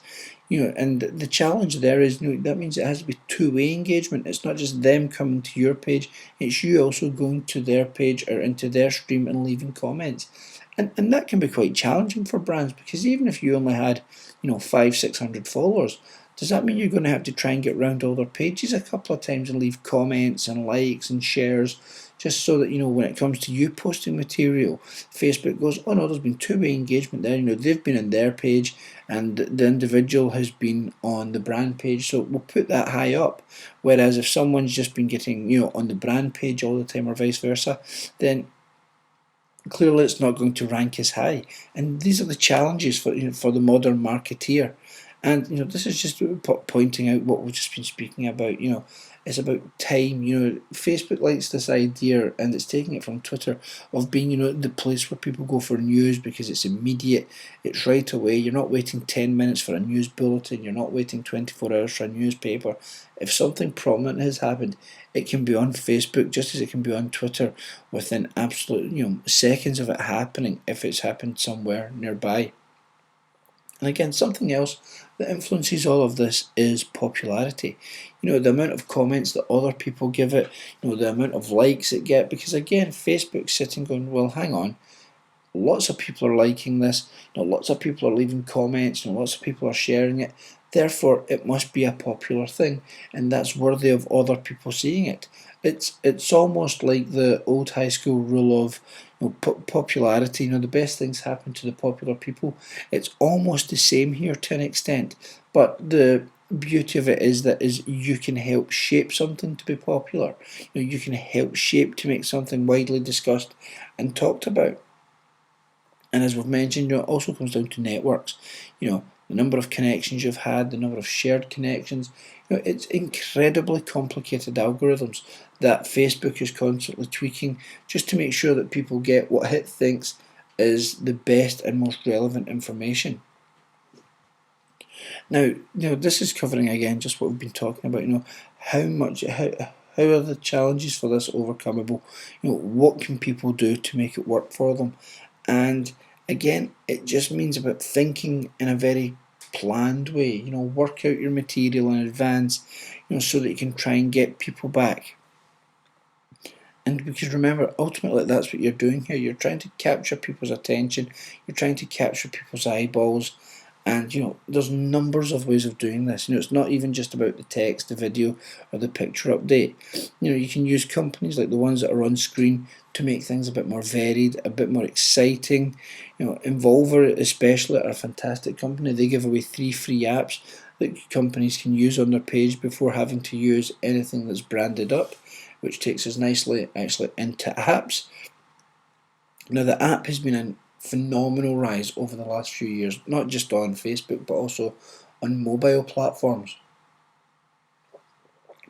And the challenge there is, that means it has to be two-way engagement. It's not just them coming to your page, it's you also going to their page or into their stream and leaving comments. And that can be quite challenging for brands, because even if you only had, 500-600 followers, does that mean you're going to have to try and get round all their pages a couple of times and leave comments and likes and shares, just so that when it comes to you posting material, Facebook goes, oh no, there's been two-way engagement there. They've been on their page and the individual has been on the brand page, so we'll put that high up. Whereas if someone's just been getting on the brand page all the time, or vice versa, then clearly it's not going to rank as high. And these are the challenges for for the modern marketeer. And this is just pointing out what we've just been speaking about. It's about time. Facebook likes this idea, and it's taking it from Twitter, of being the place where people go for news because it's immediate, it's right away. You're not waiting 10 minutes for a news bulletin. You're not waiting 24 hours for a newspaper. If something prominent has happened, it can be on Facebook just as it can be on Twitter within absolute seconds of it happening, if it's happened somewhere nearby. And again, something else that influences all of this is popularity. The amount of comments that other people give it, the amount of likes it get, because again, Facebook's sitting going, well, hang on, lots of people are liking this, lots of people are leaving comments, lots of people are sharing it, therefore it must be a popular thing, and that's worthy of other people seeing it. It's almost like the old high school rule of popularity. The best things happen to the popular people. It's almost the same here to an extent, but the beauty of it is that you can help shape something to be popular. You can help shape to make something widely discussed and talked about. And as we've mentioned, it also comes down to networks. The number of connections you've had, the number of shared connections. It's incredibly complicated algorithms that Facebook is constantly tweaking just to make sure that people get what it thinks is the best and most relevant information. Now, this is covering again just what we've been talking about. How are the challenges for this overcomable? What can people do to make it work for them? And again, it just means about thinking in a very planned way. Work out your material in advance, so that you can try and get people back. And because remember, ultimately that's what you're doing here. You're trying to capture people's attention. You're trying to capture people's eyeballs. And there's numbers of ways of doing this. It's not even just about the text, the video, or the picture update. You can use companies like the ones that are on screen to make things a bit more varied, a bit more exciting. Involver especially are a fantastic company. They give away 3 free apps that companies can use on their page before having to use anything that's branded up, which takes us nicely actually into apps. Now the app has been a phenomenal rise over the last few years, not just on Facebook but also on mobile platforms.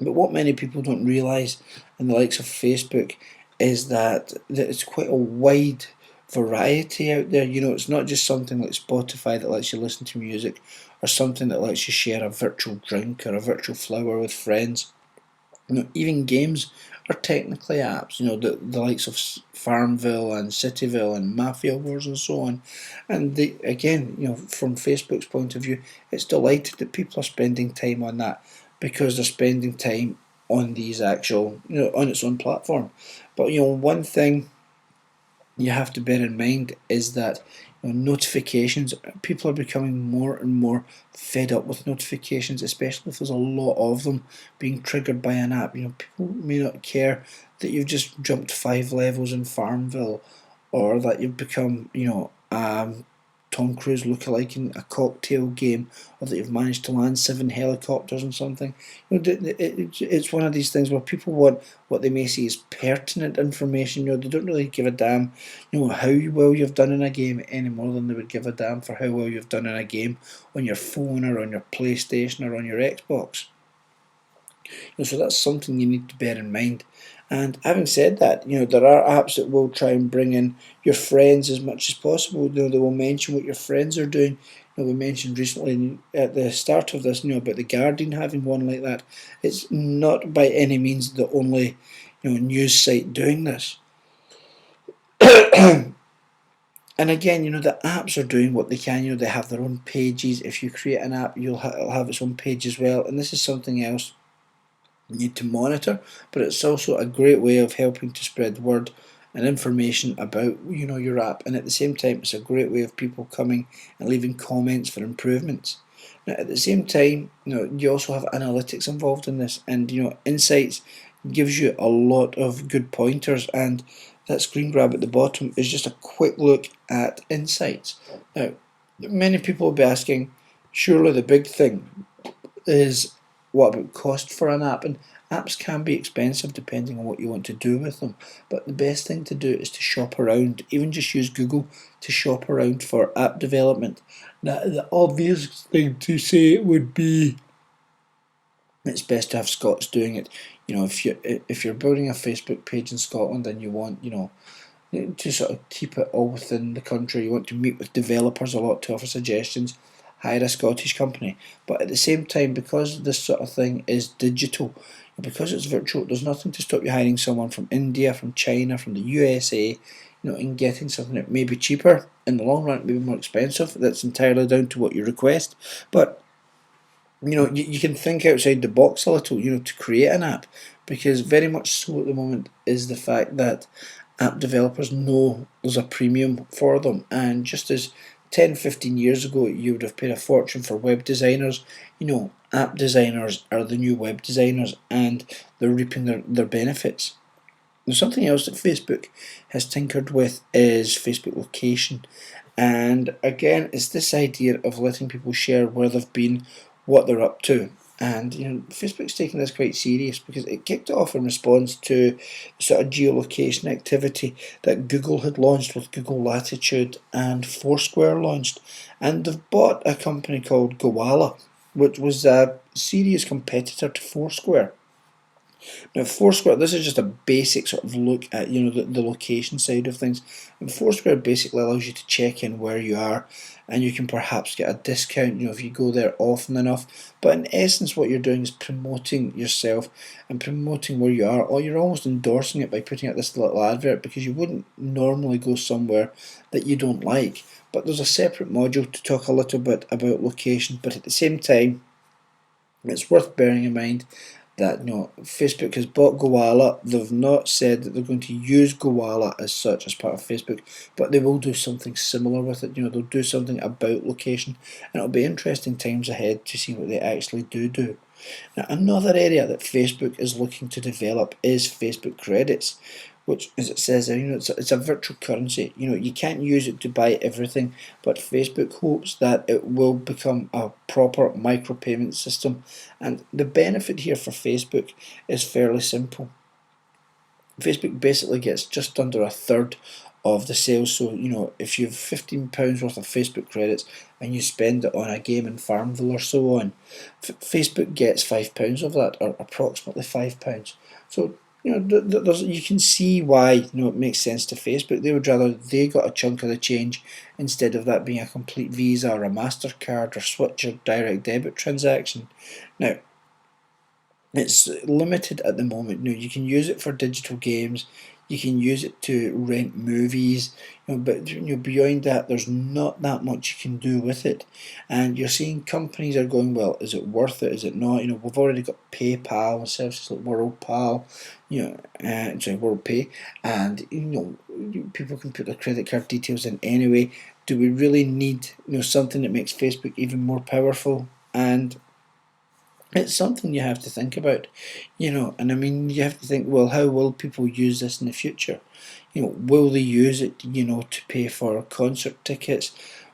But what many people don't realise in the likes of Facebook is that it's quite a wide variety out there. It's not just something like Spotify that lets you listen to music, or something that lets you share a virtual drink or a virtual flower with friends. Even games are technically apps. The likes of Farmville and Cityville and Mafia Wars and so on. And again, from Facebook's point of view, it's delighted that people are spending time on that, because they're spending time on these actual, on its own platform. But one thing you have to bear in mind is that Notifications, people are becoming more and more fed up with notifications, especially if there's a lot of them being triggered by an app. People may not care that you've just jumped 5 levels in Farmville, or that you've become, Tom Cruise lookalike in a cocktail game, or that you've managed to land 7 helicopters and something. It's one of these things where people want what they may see as pertinent information. They don't really give a damn, how well you've done in a game any more than they would give a damn for how well you've done in a game on your phone or on your PlayStation or on your Xbox. So that's something you need to bear in mind. And having said that, there are apps that will try and bring in your friends as much as possible. They will mention what your friends are doing. We mentioned recently at the start of this, about the Guardian having one like that. It's not by any means the only, news site doing this. And again, the apps are doing what they can. They have their own pages. If you create an app, it'll have its own page as well. And this is something else need to monitor, but it's also a great way of helping to spread word and information about your app, and at the same time it's a great way of people coming and leaving comments for improvements. Now at the same time, you also have analytics involved in this, and insights gives you a lot of good pointers, and that screen grab at the bottom is just a quick look at insights. Now many people will be asking, surely the big thing is what about cost for an app? And apps can be expensive depending on what you want to do with them. But the best thing to do is to shop around. Even just use Google to shop around for app development. Now, the obvious thing to say would be it's best to have Scots doing it. If you're building a Facebook page in Scotland and you want, to sort of keep it all within the country, you want to meet with developers a lot to offer suggestions, hire a Scottish company. But at the same time, because this sort of thing is digital, because it's virtual, there's nothing to stop you hiring someone from India, from China, from the USA, and getting something that may be cheaper in the long run, it may be more expensive. That's entirely down to what you request. But you can think outside the box a little, to create an app, because very much so at the moment is the fact that app developers know there's a premium for them, and just as 10-15 years ago you would have paid a fortune for web designers, app designers are the new web designers, and they're reaping their benefits. Now, something else that Facebook has tinkered with is Facebook location, and again it's this idea of letting people share where they've been, what they're up to. And Facebook's taking this quite serious, because it kicked off in response to sort of geolocation activity that Google had launched with Google Latitude and Foursquare launched, and they've bought a company called Gowalla, which was a serious competitor to Foursquare. Now Foursquare, this is just a basic sort of look at the location side of things, and Foursquare basically allows you to check in where you are, and you can perhaps get a discount if you go there often enough. But in essence what you're doing is promoting yourself and promoting where you are, or you're almost endorsing it by putting out this little advert, because you wouldn't normally go somewhere that you don't like. But there's a separate module to talk a little bit about location, but at the same time it's worth bearing in mind that Facebook has bought Gowalla. They've not said that they're going to use Gowalla as such as part of Facebook, but they will do something similar with it. They'll do something about location, and it'll be interesting times ahead to see what they actually do. Now, another area that Facebook is looking to develop is Facebook credits, which, as it says there, it's a virtual currency. You can't use it to buy everything, but Facebook hopes that it will become a proper micropayment system. And the benefit here for Facebook is fairly simple. Facebook basically gets just under a third of the sales. So if you have £15 worth of Facebook credits and you spend it on a game in Farmville or so on, Facebook gets £5 of that, or approximately £5. So you can see why it makes sense to Facebook. They would rather they got a chunk of the change instead of that being a complete Visa or a MasterCard or Switch or direct debit transaction. Now, it's limited at the moment. You can use it for digital games, You can use it to rent movies, but beyond that, there's not that much you can do with it. And you're seeing companies are going, well, is it worth it? Is it not? We've already got PayPal, services like WorldPal, WorldPay, and people can put their credit card details in anyway. Do we really need something that makes Facebook even more powerful? And it's something you have to think about, and I mean, you have to think, well, how will people use this in the future? Will they use it, to pay for concert tickets?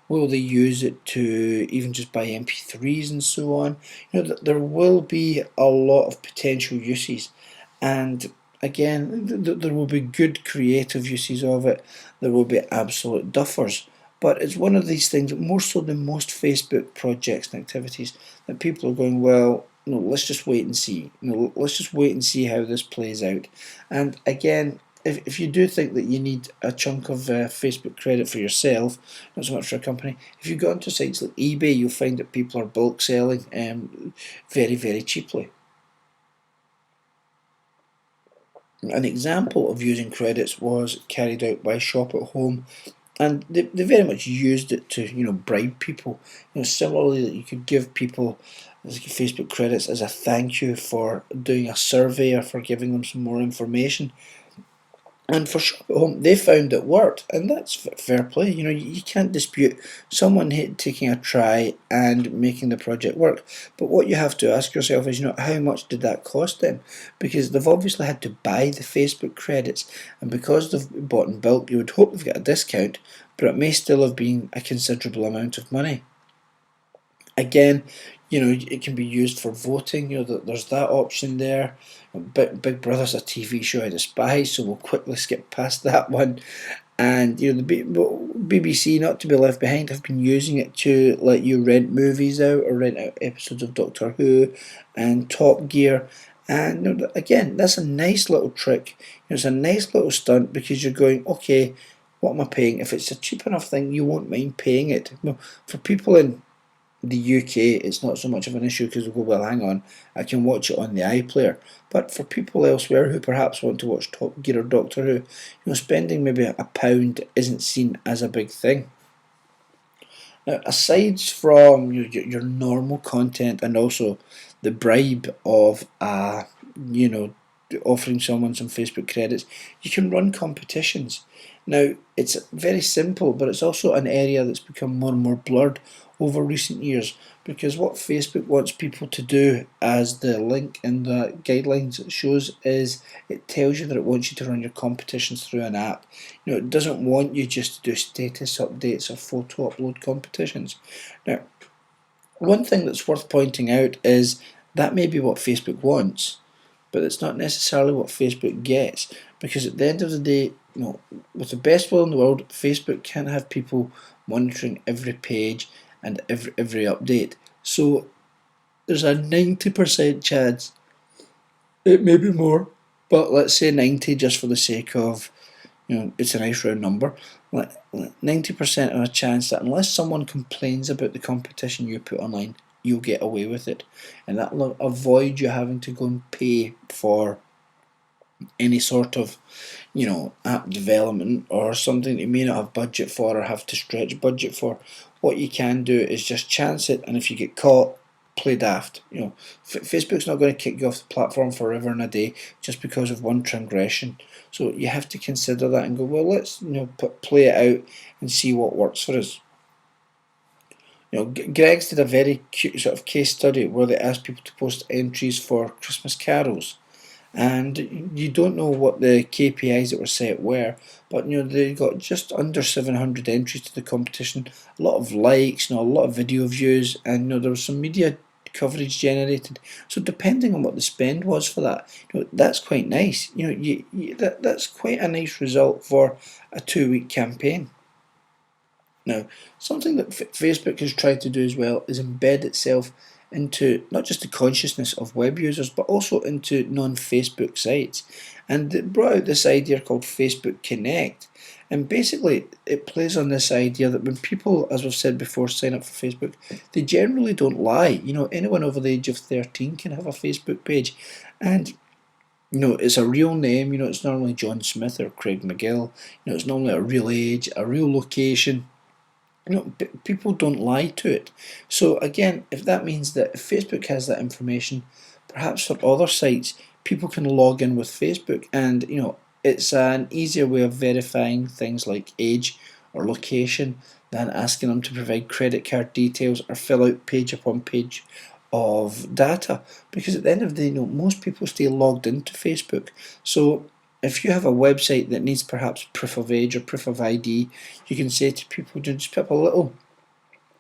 Will they use it to even just buy MP3s and so on? There will be a lot of potential uses, and again, there will be good creative uses of it. There will be absolute duffers. But it's one of these things, more so than most Facebook projects and activities, that people are going, well, let's just wait and see. Let's just wait and see how this plays out. And again, if you do think that you need a chunk of Facebook credit for yourself, not so much for a company, if you go onto sites like eBay, you'll find that people are bulk selling very, very cheaply. An example of using credits was carried out by Shop at Home, and they very much used it to bribe people. Similarly, that you could give people Facebook credits as a thank you for doing a survey or for giving them some more information. And for Shop at Home, they found it worked, and that's fair play. You can't dispute someone taking a try and making the project work. But what you have to ask yourself is, how much did that cost them? Because they've obviously had to buy the Facebook credits, and because they've bought in bulk, you would hope they've got a discount, but it may still have been a considerable amount of money. Again, it can be used for voting. There's that option there. Big Brother's a TV show I despise, so we'll quickly skip past that one. And the BBC, not to be left behind, have been using it to let you rent movies out or rent out episodes of Doctor Who and Top Gear. And again, that's a nice little trick. It's a nice little stunt, because you're going, okay, what am I paying? If it's a cheap enough thing, you won't mind paying it. For people in the UK, it's not so much of an issue, because they go, well, hang on, I can watch it on the iPlayer. But for people elsewhere who perhaps want to watch Top Gear or Doctor Who, spending maybe £1 isn't seen as a big thing. Now, aside from your normal content and also the bribe of offering someone some Facebook credits, you can run competitions. Now, it's very simple, but it's also an area that's become more and more blurred over recent years, because what Facebook wants people to do, as the link in the guidelines shows, is it tells you that it wants you to run your competitions through an app. It doesn't want you just to do status updates or photo upload competitions. Now, one thing that's worth pointing out is that may be what Facebook wants, but it's not necessarily what Facebook gets, because at the end of the day, with the best will in the world, Facebook can't have people monitoring every page and every update. So there's a 90% chance, it may be more, but let's say 90 just for the sake of, it's a nice round number, 90% of a chance that unless someone complains about the competition you put online, you'll get away with it, and that will avoid you having to go and pay for any sort of app development or something that you may not have budget for or have to stretch budget for. What you can do is just chance it, and if you get caught, play daft. Facebook's not going to kick you off the platform forever and a day just because of one transgression. So you have to consider that and go, well, let's play it out and see what works for us. Greg's did a very cute sort of case study where they asked people to post entries for Christmas carols, and you don't know what the KPIs that were set were, but they got just under 700 entries to the competition, a lot of likes, a lot of video views, and there was some media coverage generated. So depending on what the spend was for that, that's quite nice. That's quite a nice result for a 2-week campaign. Now, something that Facebook has tried to do as well is embed itself into not just the consciousness of web users, but also into non-Facebook sites. And it brought out this idea called Facebook Connect. And basically, it plays on this idea that when people, as we've said before, sign up for Facebook, they generally don't lie. Anyone over the age of 13 can have a Facebook page. And it's a real name. It's normally John Smith or Craig McGill. It's normally a real age, a real location. People don't lie to it. So again, if that means that if Facebook has that information, perhaps for other sites, people can log in with Facebook, and it's an easier way of verifying things like age or location than asking them to provide credit card details or fill out page upon page of data. Because at the end of the day, most people stay logged into Facebook. So if you have a website that needs perhaps proof of age or proof of ID, you can say to people, just put up a little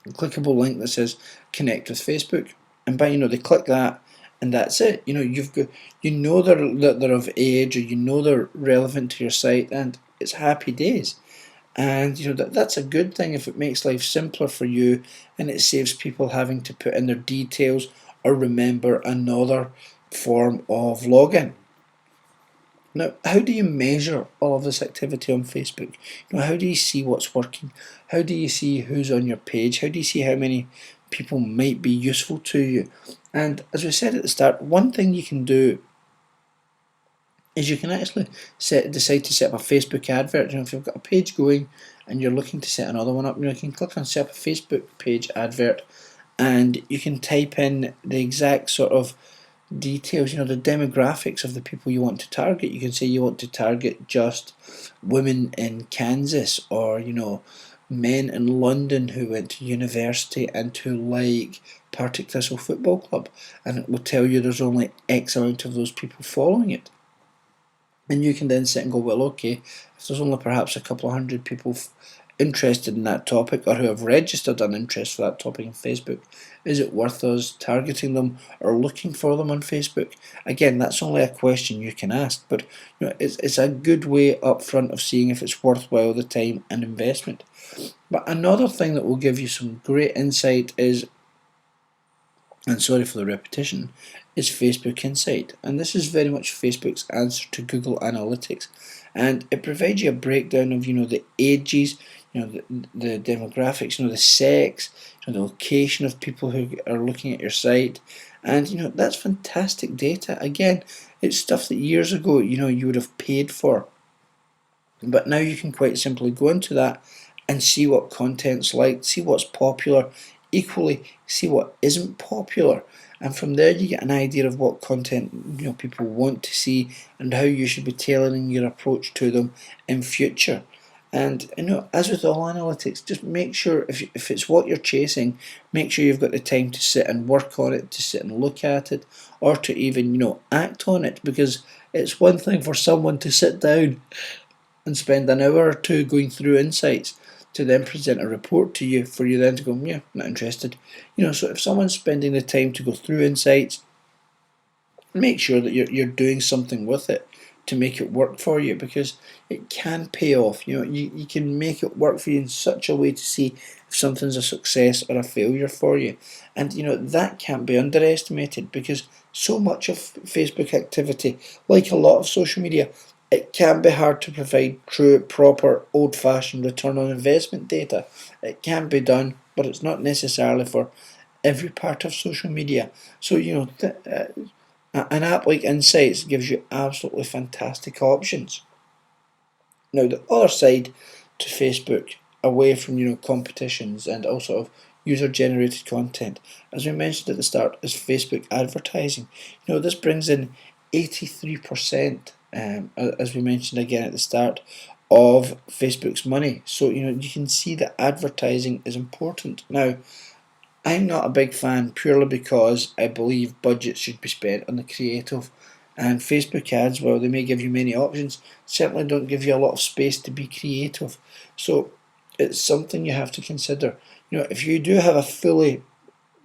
clickable link that says connect with Facebook, and they click that, and that's it. You've got they're of age, or they're relevant to your site, and it's happy days. And that's a good thing if it makes life simpler for you, and it saves people having to put in their details or remember another form of login. Now, how do you measure all of this activity on Facebook? How do you see what's working? How do you see who's on your page? How do you see how many people might be useful to you? And as we said at the start, one thing you can do is you can actually decide to set up a Facebook advert. If you've got a page going and you're looking to set another one up, you can click on set up a Facebook page advert, and you can type in the exact sort of details, the demographics of the people you want to target. You can say you want to target just women in Kansas, or men in London who went to university and who like Partick Thistle Football Club, and it will tell you there's only X amount of those people following it. And you can then sit and go, well, okay, if there's only perhaps a couple of hundred people interested in that topic, or who have registered an interest for that topic on Facebook, is it worth us targeting them or looking for them on Facebook? Again, that's only a question you can ask, but it's a good way up front of seeing if it's worthwhile the time and investment. But another thing that will give you some great insight is, and sorry for the repetition, is Facebook Insight. And this is very much Facebook's answer to Google Analytics. And it provides you a breakdown of the ages, the demographics, the sex, the location of people who are looking at your site. And that's fantastic data. Again, it's stuff that years ago you would have paid for. But now you can quite simply go into that and see what content's like, see what's popular, equally see what isn't popular, and from there you get an idea of what content people want to see and how you should be tailoring your approach to them in future. And as with all analytics, just make sure if it's what you're chasing, make sure you've got the time to sit and work on it, to sit and look at it, or to even act on it. Because it's one thing for someone to sit down and spend an hour or two going through insights to then present a report to you, for you then to go, yeah, not interested. So if someone's spending the time to go through insights, make sure that you're doing something with it to make it work for you, because it can pay off. You can make it work for you in such a way to see if something's a success or a failure for you. And that can't be underestimated, because so much of Facebook activity, like a lot of social media, it can be hard to provide true, proper, old-fashioned return on investment data. It can be done, but it's not necessarily for every part of social media. So an app like Insights gives you absolutely fantastic options. Now, the other side to Facebook, away from competitions and also of user-generated content, as we mentioned at the start, is Facebook advertising. This brings in 83%, as we mentioned again at the start, of Facebook's money. So you can see that advertising is important. Now, I'm not a big fan, purely because I believe budgets should be spent on the creative, and Facebook ads, while they may give you many options, certainly don't give you a lot of space to be creative. So it's something you have to consider. If you do have a fully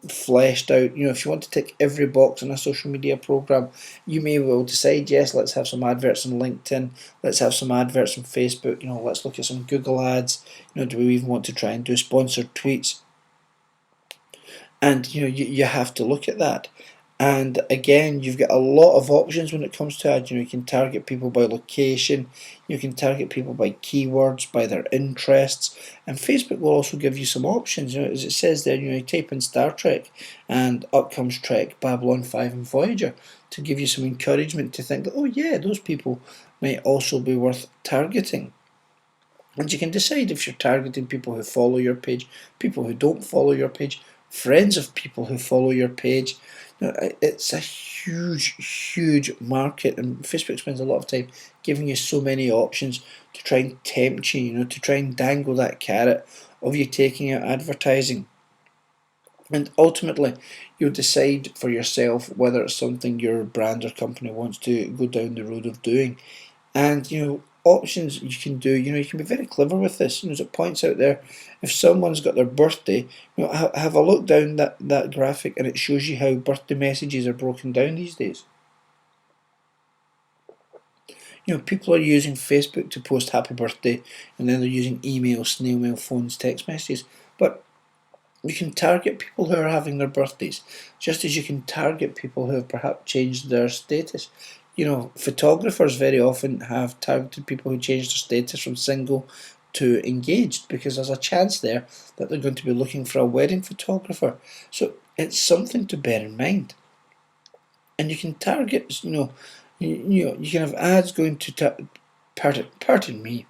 fleshed out, if you want to tick every box on a social media program, you may well decide, yes, let's have some adverts on LinkedIn, let's have some adverts on Facebook, let's look at some Google ads, do we even want to try and do sponsored tweets? And you have to look at that. And again, you've got a lot of options when it comes to ads. You can target people by location, you can target people by keywords, by their interests, and Facebook will also give you some options. As it says there, you type in Star Trek, and up comes Trek, Babylon 5, and Voyager, to give you some encouragement to think that, oh yeah, those people might also be worth targeting. And you can decide if you're targeting people who follow your page, people who don't follow your page, friends of people who follow your page. It's a huge, huge market, and Facebook spends a lot of time giving you so many options to try and tempt you, to try and dangle that carrot of you taking out advertising. And ultimately, you'll decide for yourself whether it's something your brand or company wants to go down the road of doing. And options you can do, you can be very clever with this. As it points out there, if someone's got their birthday, have a look down that graphic, and it shows you how birthday messages are broken down these days. People are using Facebook to post happy birthday, and then they're using email, snail mail, phones, text messages. But you can target people who are having their birthdays, just as you can target people who have perhaps changed their status. Photographers very often have targeted people who changed their status from single to engaged, because there's a chance there that they're going to be looking for a wedding photographer. So it's something to bear in mind. And you can target, you can have ads going to, pardon me,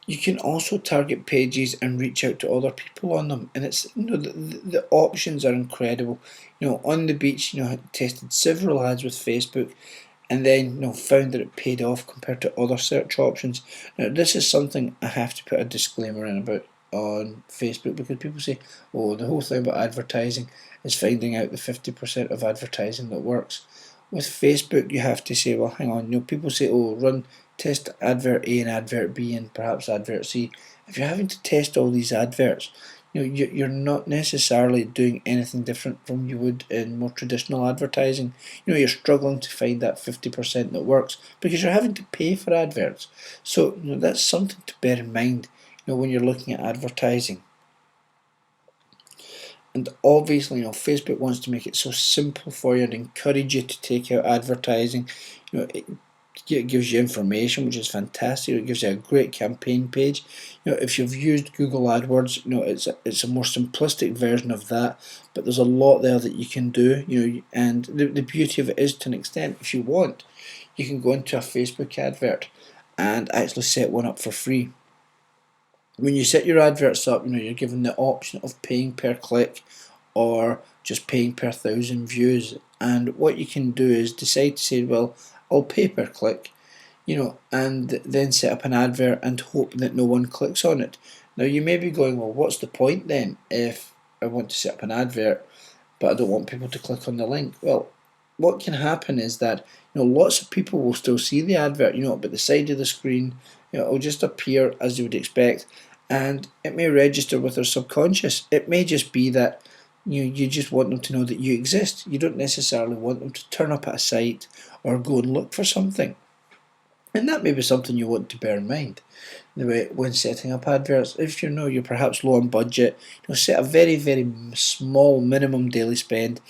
you can also target pages and reach out to other people on them, and it's the options are incredible. On the beach, tested several ads with Facebook, and then found that it paid off compared to other search options. Now this is something I have to put a disclaimer in about on Facebook, because people say, oh, the whole thing about advertising is finding out the 50% of advertising that works. With Facebook, you have to say, well, hang on, people say, oh, run test advert A and advert B and perhaps advert C. If you're having to test all these adverts, you're not necessarily doing anything different from you would in more traditional advertising. You're struggling to find that 50% that works because you're having to pay for adverts. So that's something to bear in mind when you're looking at advertising. And obviously, Facebook wants to make it so simple for you and encourage you to take out advertising. It gives you information, which is fantastic. It gives you a great campaign page. If you've used Google AdWords, it's a more simplistic version of that, but there's a lot there that you can do. And the beauty of it is, to an extent, if you want, you can go into a Facebook advert and actually set one up for free. When you set your adverts up, you're given the option of paying per click or just paying per 1,000 views. And what you can do is decide to say, well, I'll pay per click, and then set up an advert and hope that no one clicks on it. Now you may be going, well, what's the point then if I want to set up an advert but I don't want people to click on the link? Well, what can happen is that lots of people will still see the advert, but the side of the screen, it'll just appear as you would expect, and it may register with their subconscious. It may just be that you just want them to know that you exist. You don't necessarily want them to turn up at a site or go and look for something. And that may be something you want to bear in mind when setting up adverts. If you're perhaps low on budget, set a very, very small minimum daily spend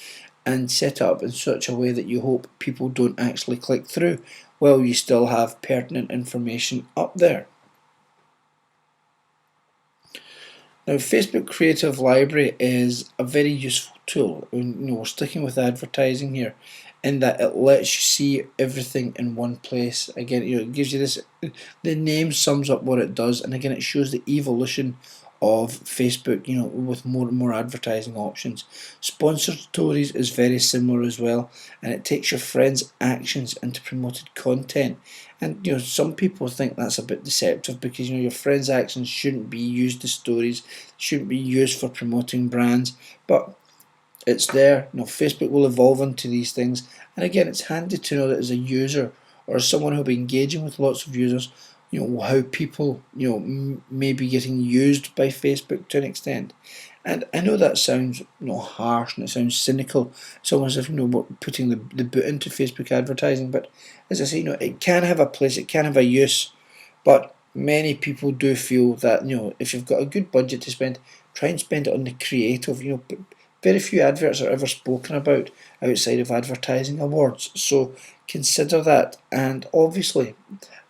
and set up in such a way that you hope people don't actually click through, while you still have pertinent information up there. Now, Facebook Creative Library is a very useful tool. We're sticking with advertising here, in that it lets you see everything in one place. Again, it gives you this. The name sums up what it does, and again, it shows the evolution of Facebook. With more and more advertising options. Sponsored stories is very similar as well, and it takes your friends' actions into promoted content. And some people think that's a bit deceptive, because your friends' actions shouldn't be used as stories, shouldn't be used for promoting brands, but it's there. Facebook will evolve into these things, and again, it's handy to know that as a user or as someone who'll be engaging with lots of users, how people may be getting used by Facebook to an extent. And I know that sounds harsh and it sounds cynical. It's almost as if we're putting the boot into Facebook advertising. But as I say, it can have a place, it can have a use. But many people do feel that if you've got a good budget to spend, try and spend it on the creative. very few adverts are ever spoken about outside of advertising awards. So consider that. And obviously,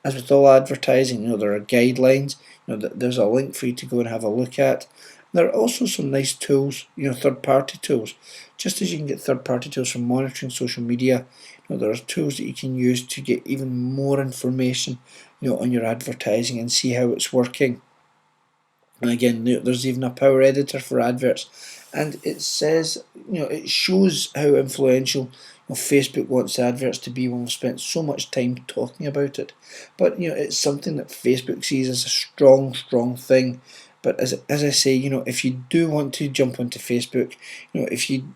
as with all advertising, there are guidelines. There's a link for you to go and have a look at. There are also some nice tools, third-party tools. Just as you can get third-party tools for monitoring social media, there are tools that you can use to get even more information, on your advertising and see how it's working. And again, there's even a power editor for adverts, and it says, it shows how influential Facebook wants adverts to be when we've spent so much time talking about it. But it's something that Facebook sees as a strong, strong thing. But as I say, if you do want to jump onto Facebook, if you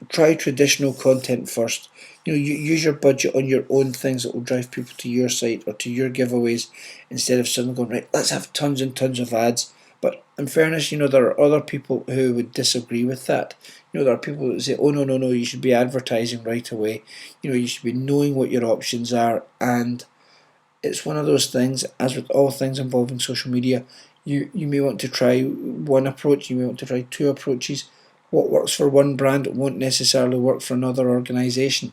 try traditional content first, you use your budget on your own things that will drive people to your site or to your giveaways, instead of suddenly going, right, let's have tons and tons of ads. But in fairness, there are other people who would disagree with that. There are people that say, oh, no, no, no, you should be advertising right away. You should be knowing what your options are. And it's one of those things, as with all things involving social media, you may want to try one approach, you may want to try two approaches. What works for one brand won't necessarily work for another organisation.